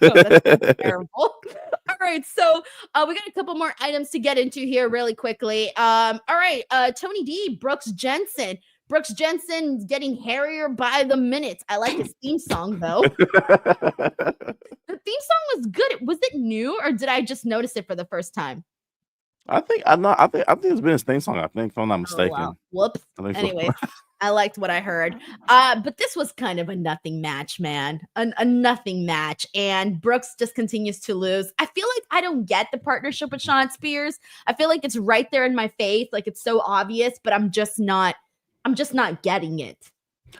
Oh, that's terrible. All right, so we got a couple more items to get into here really quickly. All right, Tony D, Brooks Jensen. Brooks Jensen getting hairier by the minute. I like his theme song though. The theme song was good. Was it new or did I just notice it for the first time? I think it's been his theme song. I think, if I'm not mistaken. Oh, wow. Whoops. Anyway, I liked what I heard. But this was kind of a nothing match, man. A nothing match. And Brooks just continues to lose. I feel like I don't get the partnership with Shawn Spears. I feel like it's right there in my face. Like it's so obvious, but I'm just not getting it.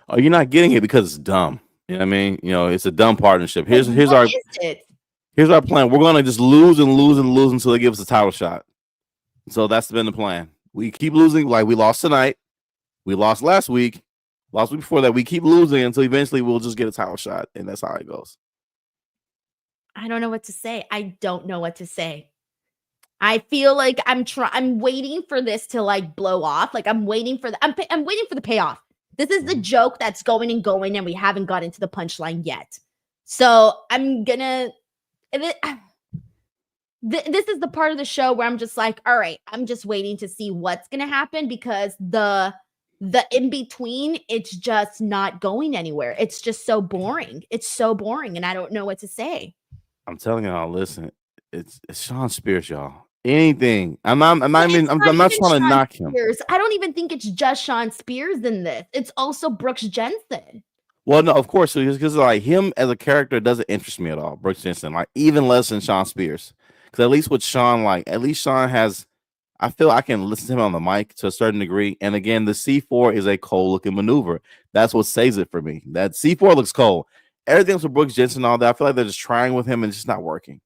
Oh, you're not getting it because it's dumb. You know what I mean? You know, it's a dumb partnership. Here's our plan. We're gonna just lose and lose and lose until they give us a title shot. So that's been the plan. We keep losing, like we lost tonight. We lost last week. Last week before that, we keep losing until eventually we'll just get a title shot, and that's how it goes. I don't know what to say. I don't know what to say. I feel like I'm waiting for this to like blow off. Like I'm waiting for I'm waiting for the payoff. This is the joke that's going and going, and we haven't gotten to the punchline yet. So I'm gonna. This is the part of the show where I'm just like, all right, I'm just waiting to see what's gonna happen because the in between, it's just not going anywhere. It's just so boring. It's so boring, and I don't know what to say. I'm telling y'all, listen, it's Shawn Spears, y'all. Anything. I'm not trying to knock him. I don't even think it's just Shawn Spears in this. It's also Brooks Jensen. Well, no, of course, because like him as a character doesn't interest me at all. Brooks Jensen, like even less than Shawn Spears. Because at least with Shawn, Shawn has, I feel I can listen to him on the mic to a certain degree. And again, the C4 is a cold looking maneuver. That's what saves it for me. That C4 looks cold. Everything's with Brooks Jensen and all that. I feel like they're just trying with him and it's just not working.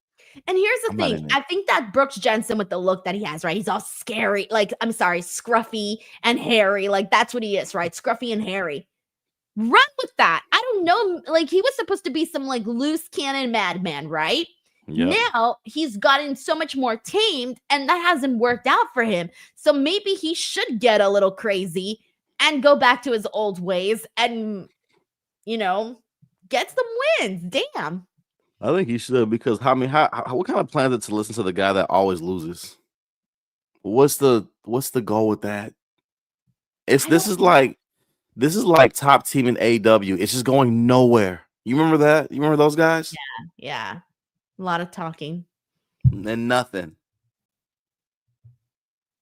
And here's the thing. I think that Brooks Jensen, with the look that he has, right? He's all scary, like, I'm sorry, scruffy and hairy. Like, that's what he is, right? Scruffy and hairy. Run with that. I don't know. Like, he was supposed to be some like loose cannon madman, right? Yep. Now he's gotten so much more tamed, and that hasn't worked out for him. So maybe he should get a little crazy and go back to his old ways and, you know, get some wins. Damn. I think he should, because what kind of plan is it to listen to the guy that always loses? What's the goal with that? This is like top team in AEW. It's just going nowhere. You remember that? You remember those guys? Yeah. A lot of talking. And nothing.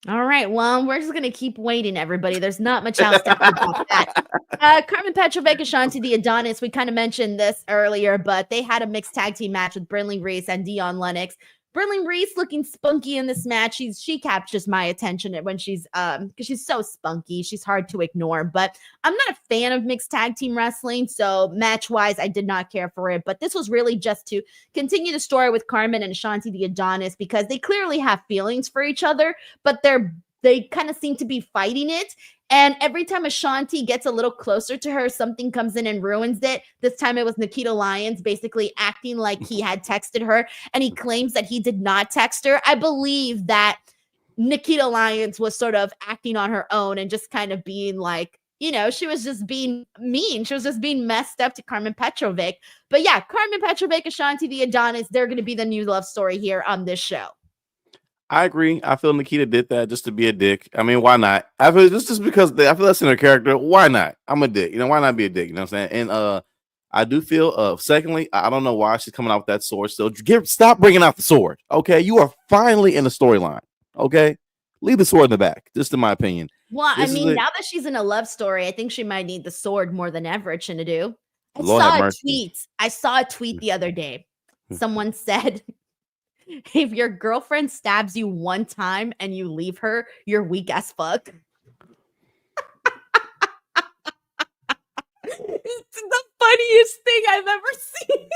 All right. Well, we're just going to keep waiting, everybody. There's not much else to think about that. Karmen, Petrovic, Ashante, the Adonis. We kind of mentioned this earlier, but they had a mixed tag team match with Brinley, Reece, and Dion, Lennox. Brinley Reece looking spunky in this match. She captures my attention when she's because she's so spunky. She's hard to ignore. But I'm not a fan of mixed tag team wrestling, so match-wise, I did not care for it. But this was really just to continue the story with Karmen and Ashante the Adonis, because they clearly have feelings for each other, but they kind of seem to be fighting it. And every time Ashante gets a little closer to her, something comes in and ruins it. This time it was Nikita Lyons basically acting like he had texted her, and he claims that he did not text her. I believe that Nikita Lyons was sort of acting on her own and just kind of being like, you know, she was just being mean. She was just being messed up to Karmen Petrovic. But yeah, Karmen Petrovic, Ashante the Adonis, they're going to be the new love story here on this show. I agree. I feel Nikita did that just to be a dick. I mean, why not? I feel just because I feel that's in her character. Why not? I'm a dick. You know, why not be a dick? You know what I'm saying? And I do feel. Secondly, I don't know why she's coming out with that sword still. Stop bringing out the sword. Okay, you are finally in the storyline. Okay, leave the sword in the back. Just in my opinion. Well, I mean, now that she's in a love story, I think she might need the sword more than ever. Chinedu. I saw a tweet the other day. Someone said, if your girlfriend stabs you one time and you leave her, you're weak as fuck. It's the funniest thing I've ever seen.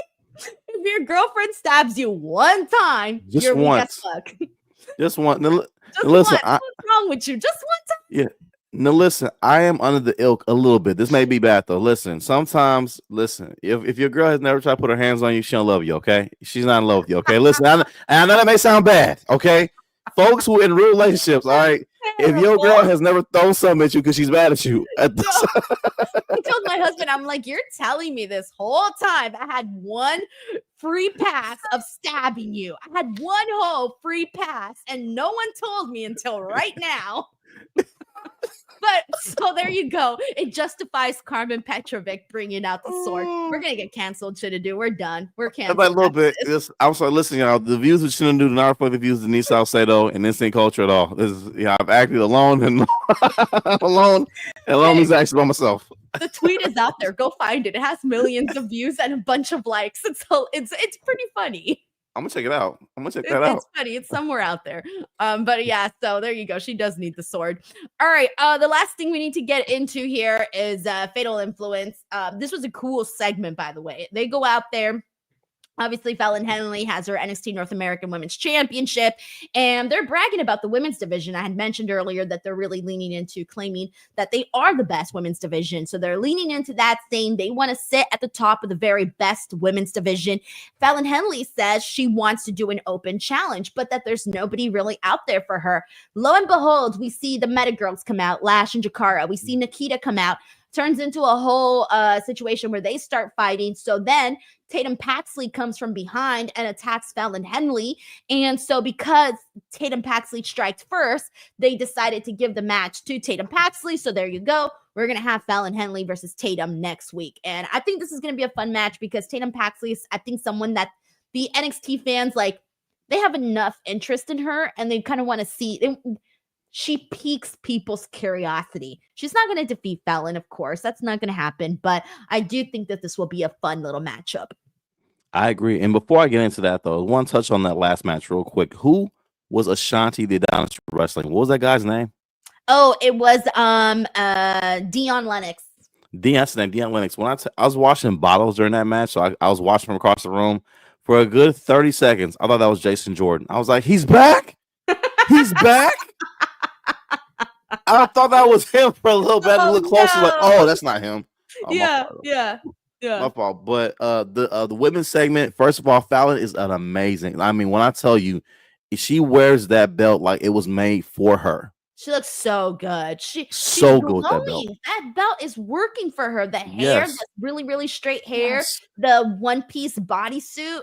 If your girlfriend stabs you one time, just you're once. weak as fuck. Just one. Listen, what's wrong with you? Just one time. Yeah. Now listen, I am under the ilk a little bit. This may be bad though. Listen, sometimes, if your girl has never tried to put her hands on you, she don't love you, okay? She's not in love with you, okay? Listen, I know that may sound bad, okay? Folks who are in real relationships, all right? If your girl has never thrown something at you because she's mad at you. I told my husband, I'm like, you're telling me this whole time I had one free pass of stabbing you. I had one whole free pass, and no one told me until right now. But so there you go. It justifies Karmen Petrovic bringing out the sword. We're gonna get canceled. Chinedu. We're done. We're canceled. But a little bit. I'm sorry. Listen, y'all. The views of Chinedu do not reflect the views of Denise Salcedo and Instinct Culture at all. This is I've acted alone and alone is actually by myself. The tweet is out there. Go find it. It has millions of views and a bunch of likes. It's pretty funny. I'm gonna check it out. I'm gonna check that out. It's funny. It's somewhere out there. But yeah, so there you go. She does need the sword. All right. The last thing we need to get into here is Fatal Influence. This was a cool segment, by the way. They go out there. Obviously, Fallon Henley has her NXT North American Women's Championship, and they're bragging about the women's division. I had mentioned earlier that they're really leaning into claiming that they are the best women's division. So they're leaning into that, saying they want to sit at the top of the very best women's division. Fallon Henley says she wants to do an open challenge, but that there's nobody really out there for her. Lo and behold, we see the Meta Girls come out, Lash and Jakara. We see Nikita come out. Turns into a whole situation where they start fighting. So then Tatum Paxley comes from behind and attacks Fallon Henley. And so because Tatum Paxley strikes first, they decided to give the match to Tatum Paxley. So there you go. We're going to have Fallon Henley versus Tatum next week. And I think this is going to be a fun match because Tatum Paxley is, I think, someone that the NXT fans, like, they have enough interest in her and they kind of want to see. She piques people's curiosity. She's not going to defeat Fallon, of course. That's not going to happen. But I do think that this will be a fun little matchup. I agree. And before I get into that, though, I want to touch on that last match real quick. Who was Ashante the Adonis wrestling? What was that guy's name? Oh, it was Dion Lennox. Dion Lennox. When I was washing bottles during that match, so I was watching from across the room. For a good 30 seconds, I thought that was Jason Jordan. I was like, he's back? He's back? I thought that was him for a little bit. A little closer, like, oh, that's not him. Oh, yeah. My fault. But the women's segment, first of all, Fallon is an amazing. I mean, when I tell you, she wears that belt like it was made for her. She looks so good. She's so good with that belt. That belt is working for her. The hair, the really, really straight hair, Yes. the one-piece bodysuit.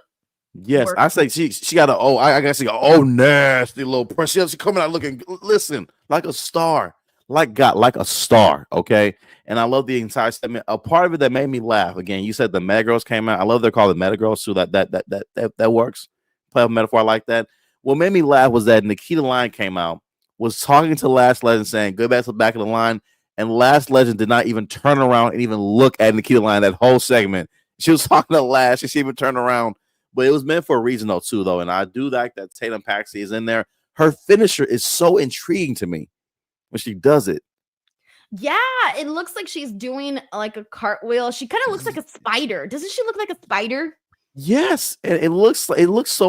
Yes, working. I say she got I guess she got nasty little press. She coming out looking, listen, like a star. Like a star, okay? And I love the entire segment. A part of it that made me laugh, again, you said the Meta Girls came out. I love they're called the Meta Girls, so that works. Play a metaphor like that. What made me laugh was that Nikita Line came out, was talking to Last Legend, saying, go back to the back of the line, and Last Legend did not even turn around and even look at Nikita Line that whole segment. She was talking to Last, she didn't even turn around. But it was meant for a reason, though, and I do like that Tatum Paxi is in there. Her finisher is so intriguing to me when she does it. Yeah, it looks like she's doing like a cartwheel. She kind of looks like a spider. Doesn't she look like a spider? Yes, and it looks so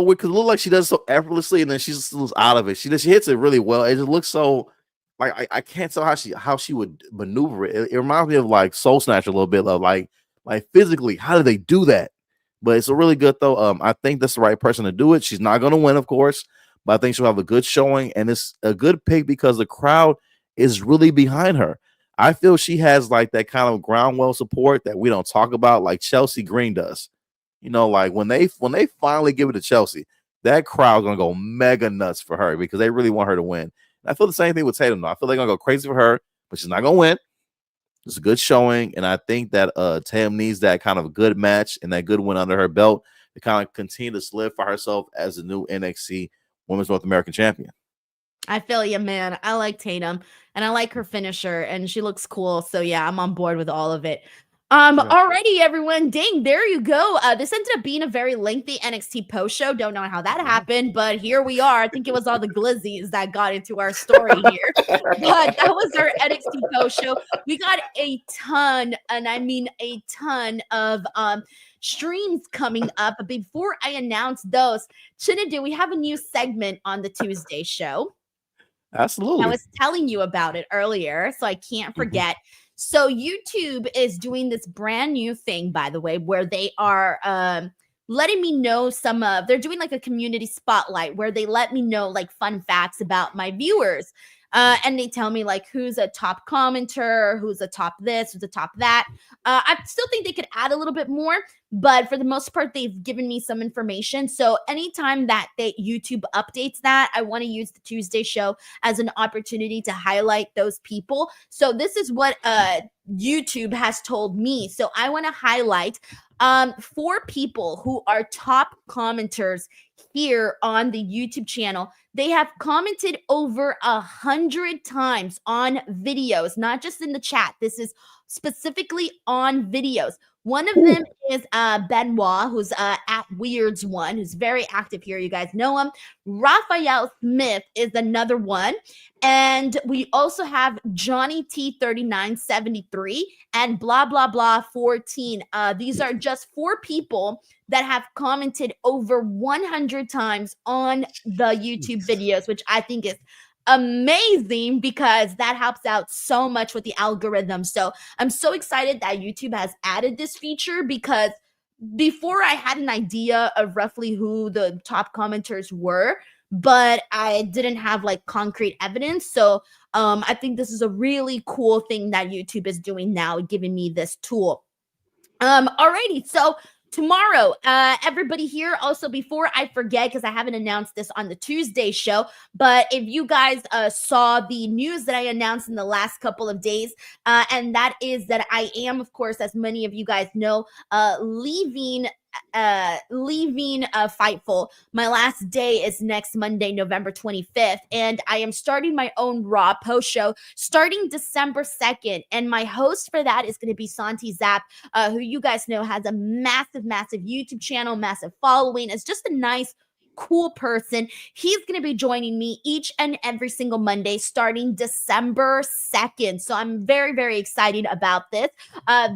weird because it looks like she does it so effortlessly, and then she just looks out of it. She hits it really well. It just looks so like I can't tell how she would maneuver it. It reminds me of like Soul Snatcher a little bit of like physically, how do they do that? But it's a really good though. I think that's the right person to do it. She's not going to win, of course, but I think she'll have a good showing, and it's a good pick because the crowd is really behind her. I feel she has like that kind of ground support that we don't talk about, like Chelsea Green does. You know, like when they finally give it to Chelsea, that crowd's gonna go mega nuts for her because they really want her to win. And I feel the same thing with Tatum, though. I feel they're gonna go crazy for her, but she's not gonna win. It's a good showing, and I think that Tatum needs that kind of good match and that good win under her belt to kind of continue to solidify herself as the new NXT Women's North American Champion. I feel you, man. I like Tatum, and I like her finisher, and she looks cool. So yeah, I'm on board with all of it. Alrighty, everyone. Dang, there you go. This ended up being a very lengthy NXT post show. Don't know how that happened, but here we are. I think it was all the glizzies that got into our story here. But that was our NXT post show. We got a ton, and I mean a ton of streams coming up. But before I announce those, Chinedu, we have a new segment on the Tuesday show. Absolutely. I was telling you about it earlier, so I can't forget. So YouTube is doing this brand new thing, by the way, where they are letting me know they're doing like a community spotlight where they let me know like fun facts about my viewers. And they tell me like who's a top commenter, who's a top this, who's a top that. I still think they could add a little bit more, but for the most part, they've given me some information. So anytime that YouTube updates that, I want to use the Tuesday show as an opportunity to highlight those people. So this is what YouTube has told me. So I want to highlight 4 people who are top commenters here on the YouTube channel. They have commented over 100 times on videos, not just in the chat. This is specifically on videos. One of them is Benoit, who's at Weirds One, who's very active here. You guys know him. Raphael Smith is another one. And we also have Johnny T3973 and blah, blah, blah 14. These are just 4 people that have commented over 100 times on the YouTube videos, which I think is amazing because that helps out so much with the algorithm. So I'm so excited that YouTube has added this feature because before I had an idea of roughly who the top commenters were, but I didn't have like concrete evidence. So I think this is a really cool thing that YouTube is doing now, giving me this tool. Alrighty, so tomorrow, everybody here, also before I forget, because I haven't announced this on the Tuesday show, but if you guys saw the news that I announced in the last couple of days, and that is that I am, of course, as many of you guys know, leaving Fightful. My last day is next Monday, November 25th, and I am starting my own Raw post show starting December 2nd, and my host for that is going to be Santi Zap, who you guys know has a massive YouTube channel, massive following. It's just a nice cool person. He's going to be joining me each and every single Monday starting December 2nd. So I'm very, very excited about this.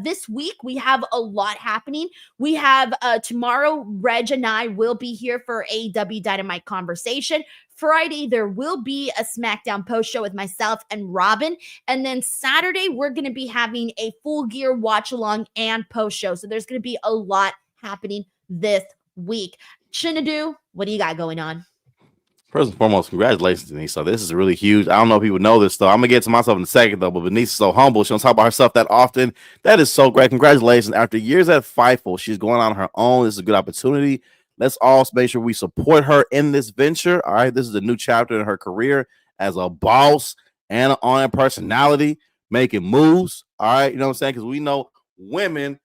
This week, we have a lot happening. We have tomorrow, Reg and I will be here for AEW Dynamite Conversation. Friday, there will be a SmackDown post show with myself and Robin. And then Saturday, we're going to be having a Full Gear watch along and post show. So there's going to be a lot happening this week. Chinedu, what do you got going on? First and foremost, congratulations, Denise. So this is really huge. I don't know if people know this, though. I'm going to get to myself in a second, though. But Denise is so humble. She don't talk about herself that often. That is so great. Congratulations. After years at Fightful, she's going on her own. This is a good opportunity. Let's all make sure we support her in this venture. All right. This is a new chapter in her career as a boss and an on personality, making moves. All right. You know what I'm saying? Because we know women,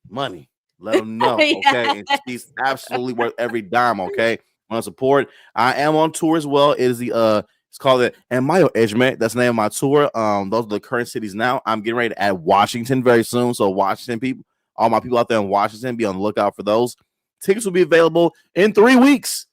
money. Let them know. Okay. Yeah. And she's absolutely worth every dime. Okay. Want to support. I am on tour as well. It is the it's called it and Mayo Edgemont. That's the name of my tour. Those are the current cities now. I'm getting ready to add Washington very soon. So Washington people, all my people out there in Washington, be on the lookout for those. Tickets will be available in 3 weeks.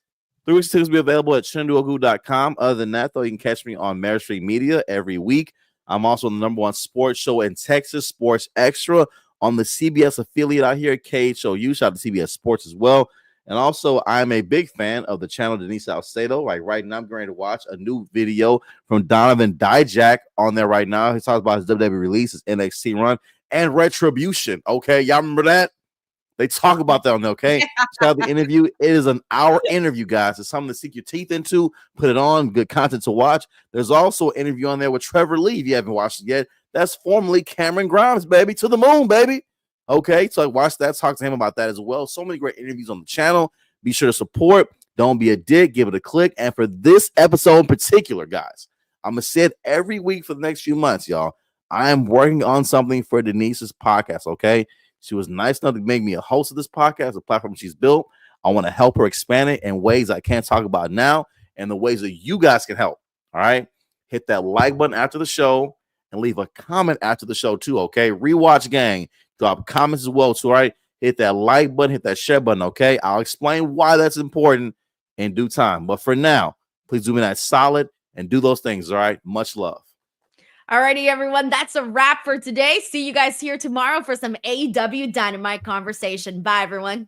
3 weeks tickets will be available at ChineduOgu.com. Other than that, though, you can catch me on Merit Street Media every week. I'm also the #1 sports show in Texas, Sports Extra, on the CBS affiliate out here, KHOU. Shout out to CBS Sports as well. And also, I'm a big fan of the channel Denise Salcedo. Like right now, I'm going to watch a new video from Donovan Dijak on there right now. He talks about his WWE release, his NXT run, and Retribution. Okay, y'all remember that? They talk about that on there, okay? Yeah. Check out the interview. It is an hour interview, guys. It's something to sink your teeth into. Put it on. Good content to watch. There's also an interview on there with Trevor Lee, if you haven't watched it yet. That's formerly Cameron Grimes, baby. To the moon, baby. Okay, so watch that. Talk to him about that as well. So many great interviews on the channel. Be sure to support. Don't be a dick. Give it a click. And for this episode in particular, guys, I'm going to say it every week for the next few months, y'all. I am working on something for Denise's podcast, okay? She was nice enough to make me a host of this podcast, a platform she's built. I want to help her expand it in ways I can't talk about now and the ways that you guys can help, all right? Hit that like button after the show and leave a comment after the show too, okay? Rewatch gang. Drop comments as well, too, all right? Hit that like button, hit that share button, okay? I'll explain why that's important in due time. But for now, please do me that solid and do those things, all right? Much love. Alrighty, everyone. That's a wrap for today. See you guys here tomorrow for some AEW Dynamite conversation. Bye, everyone.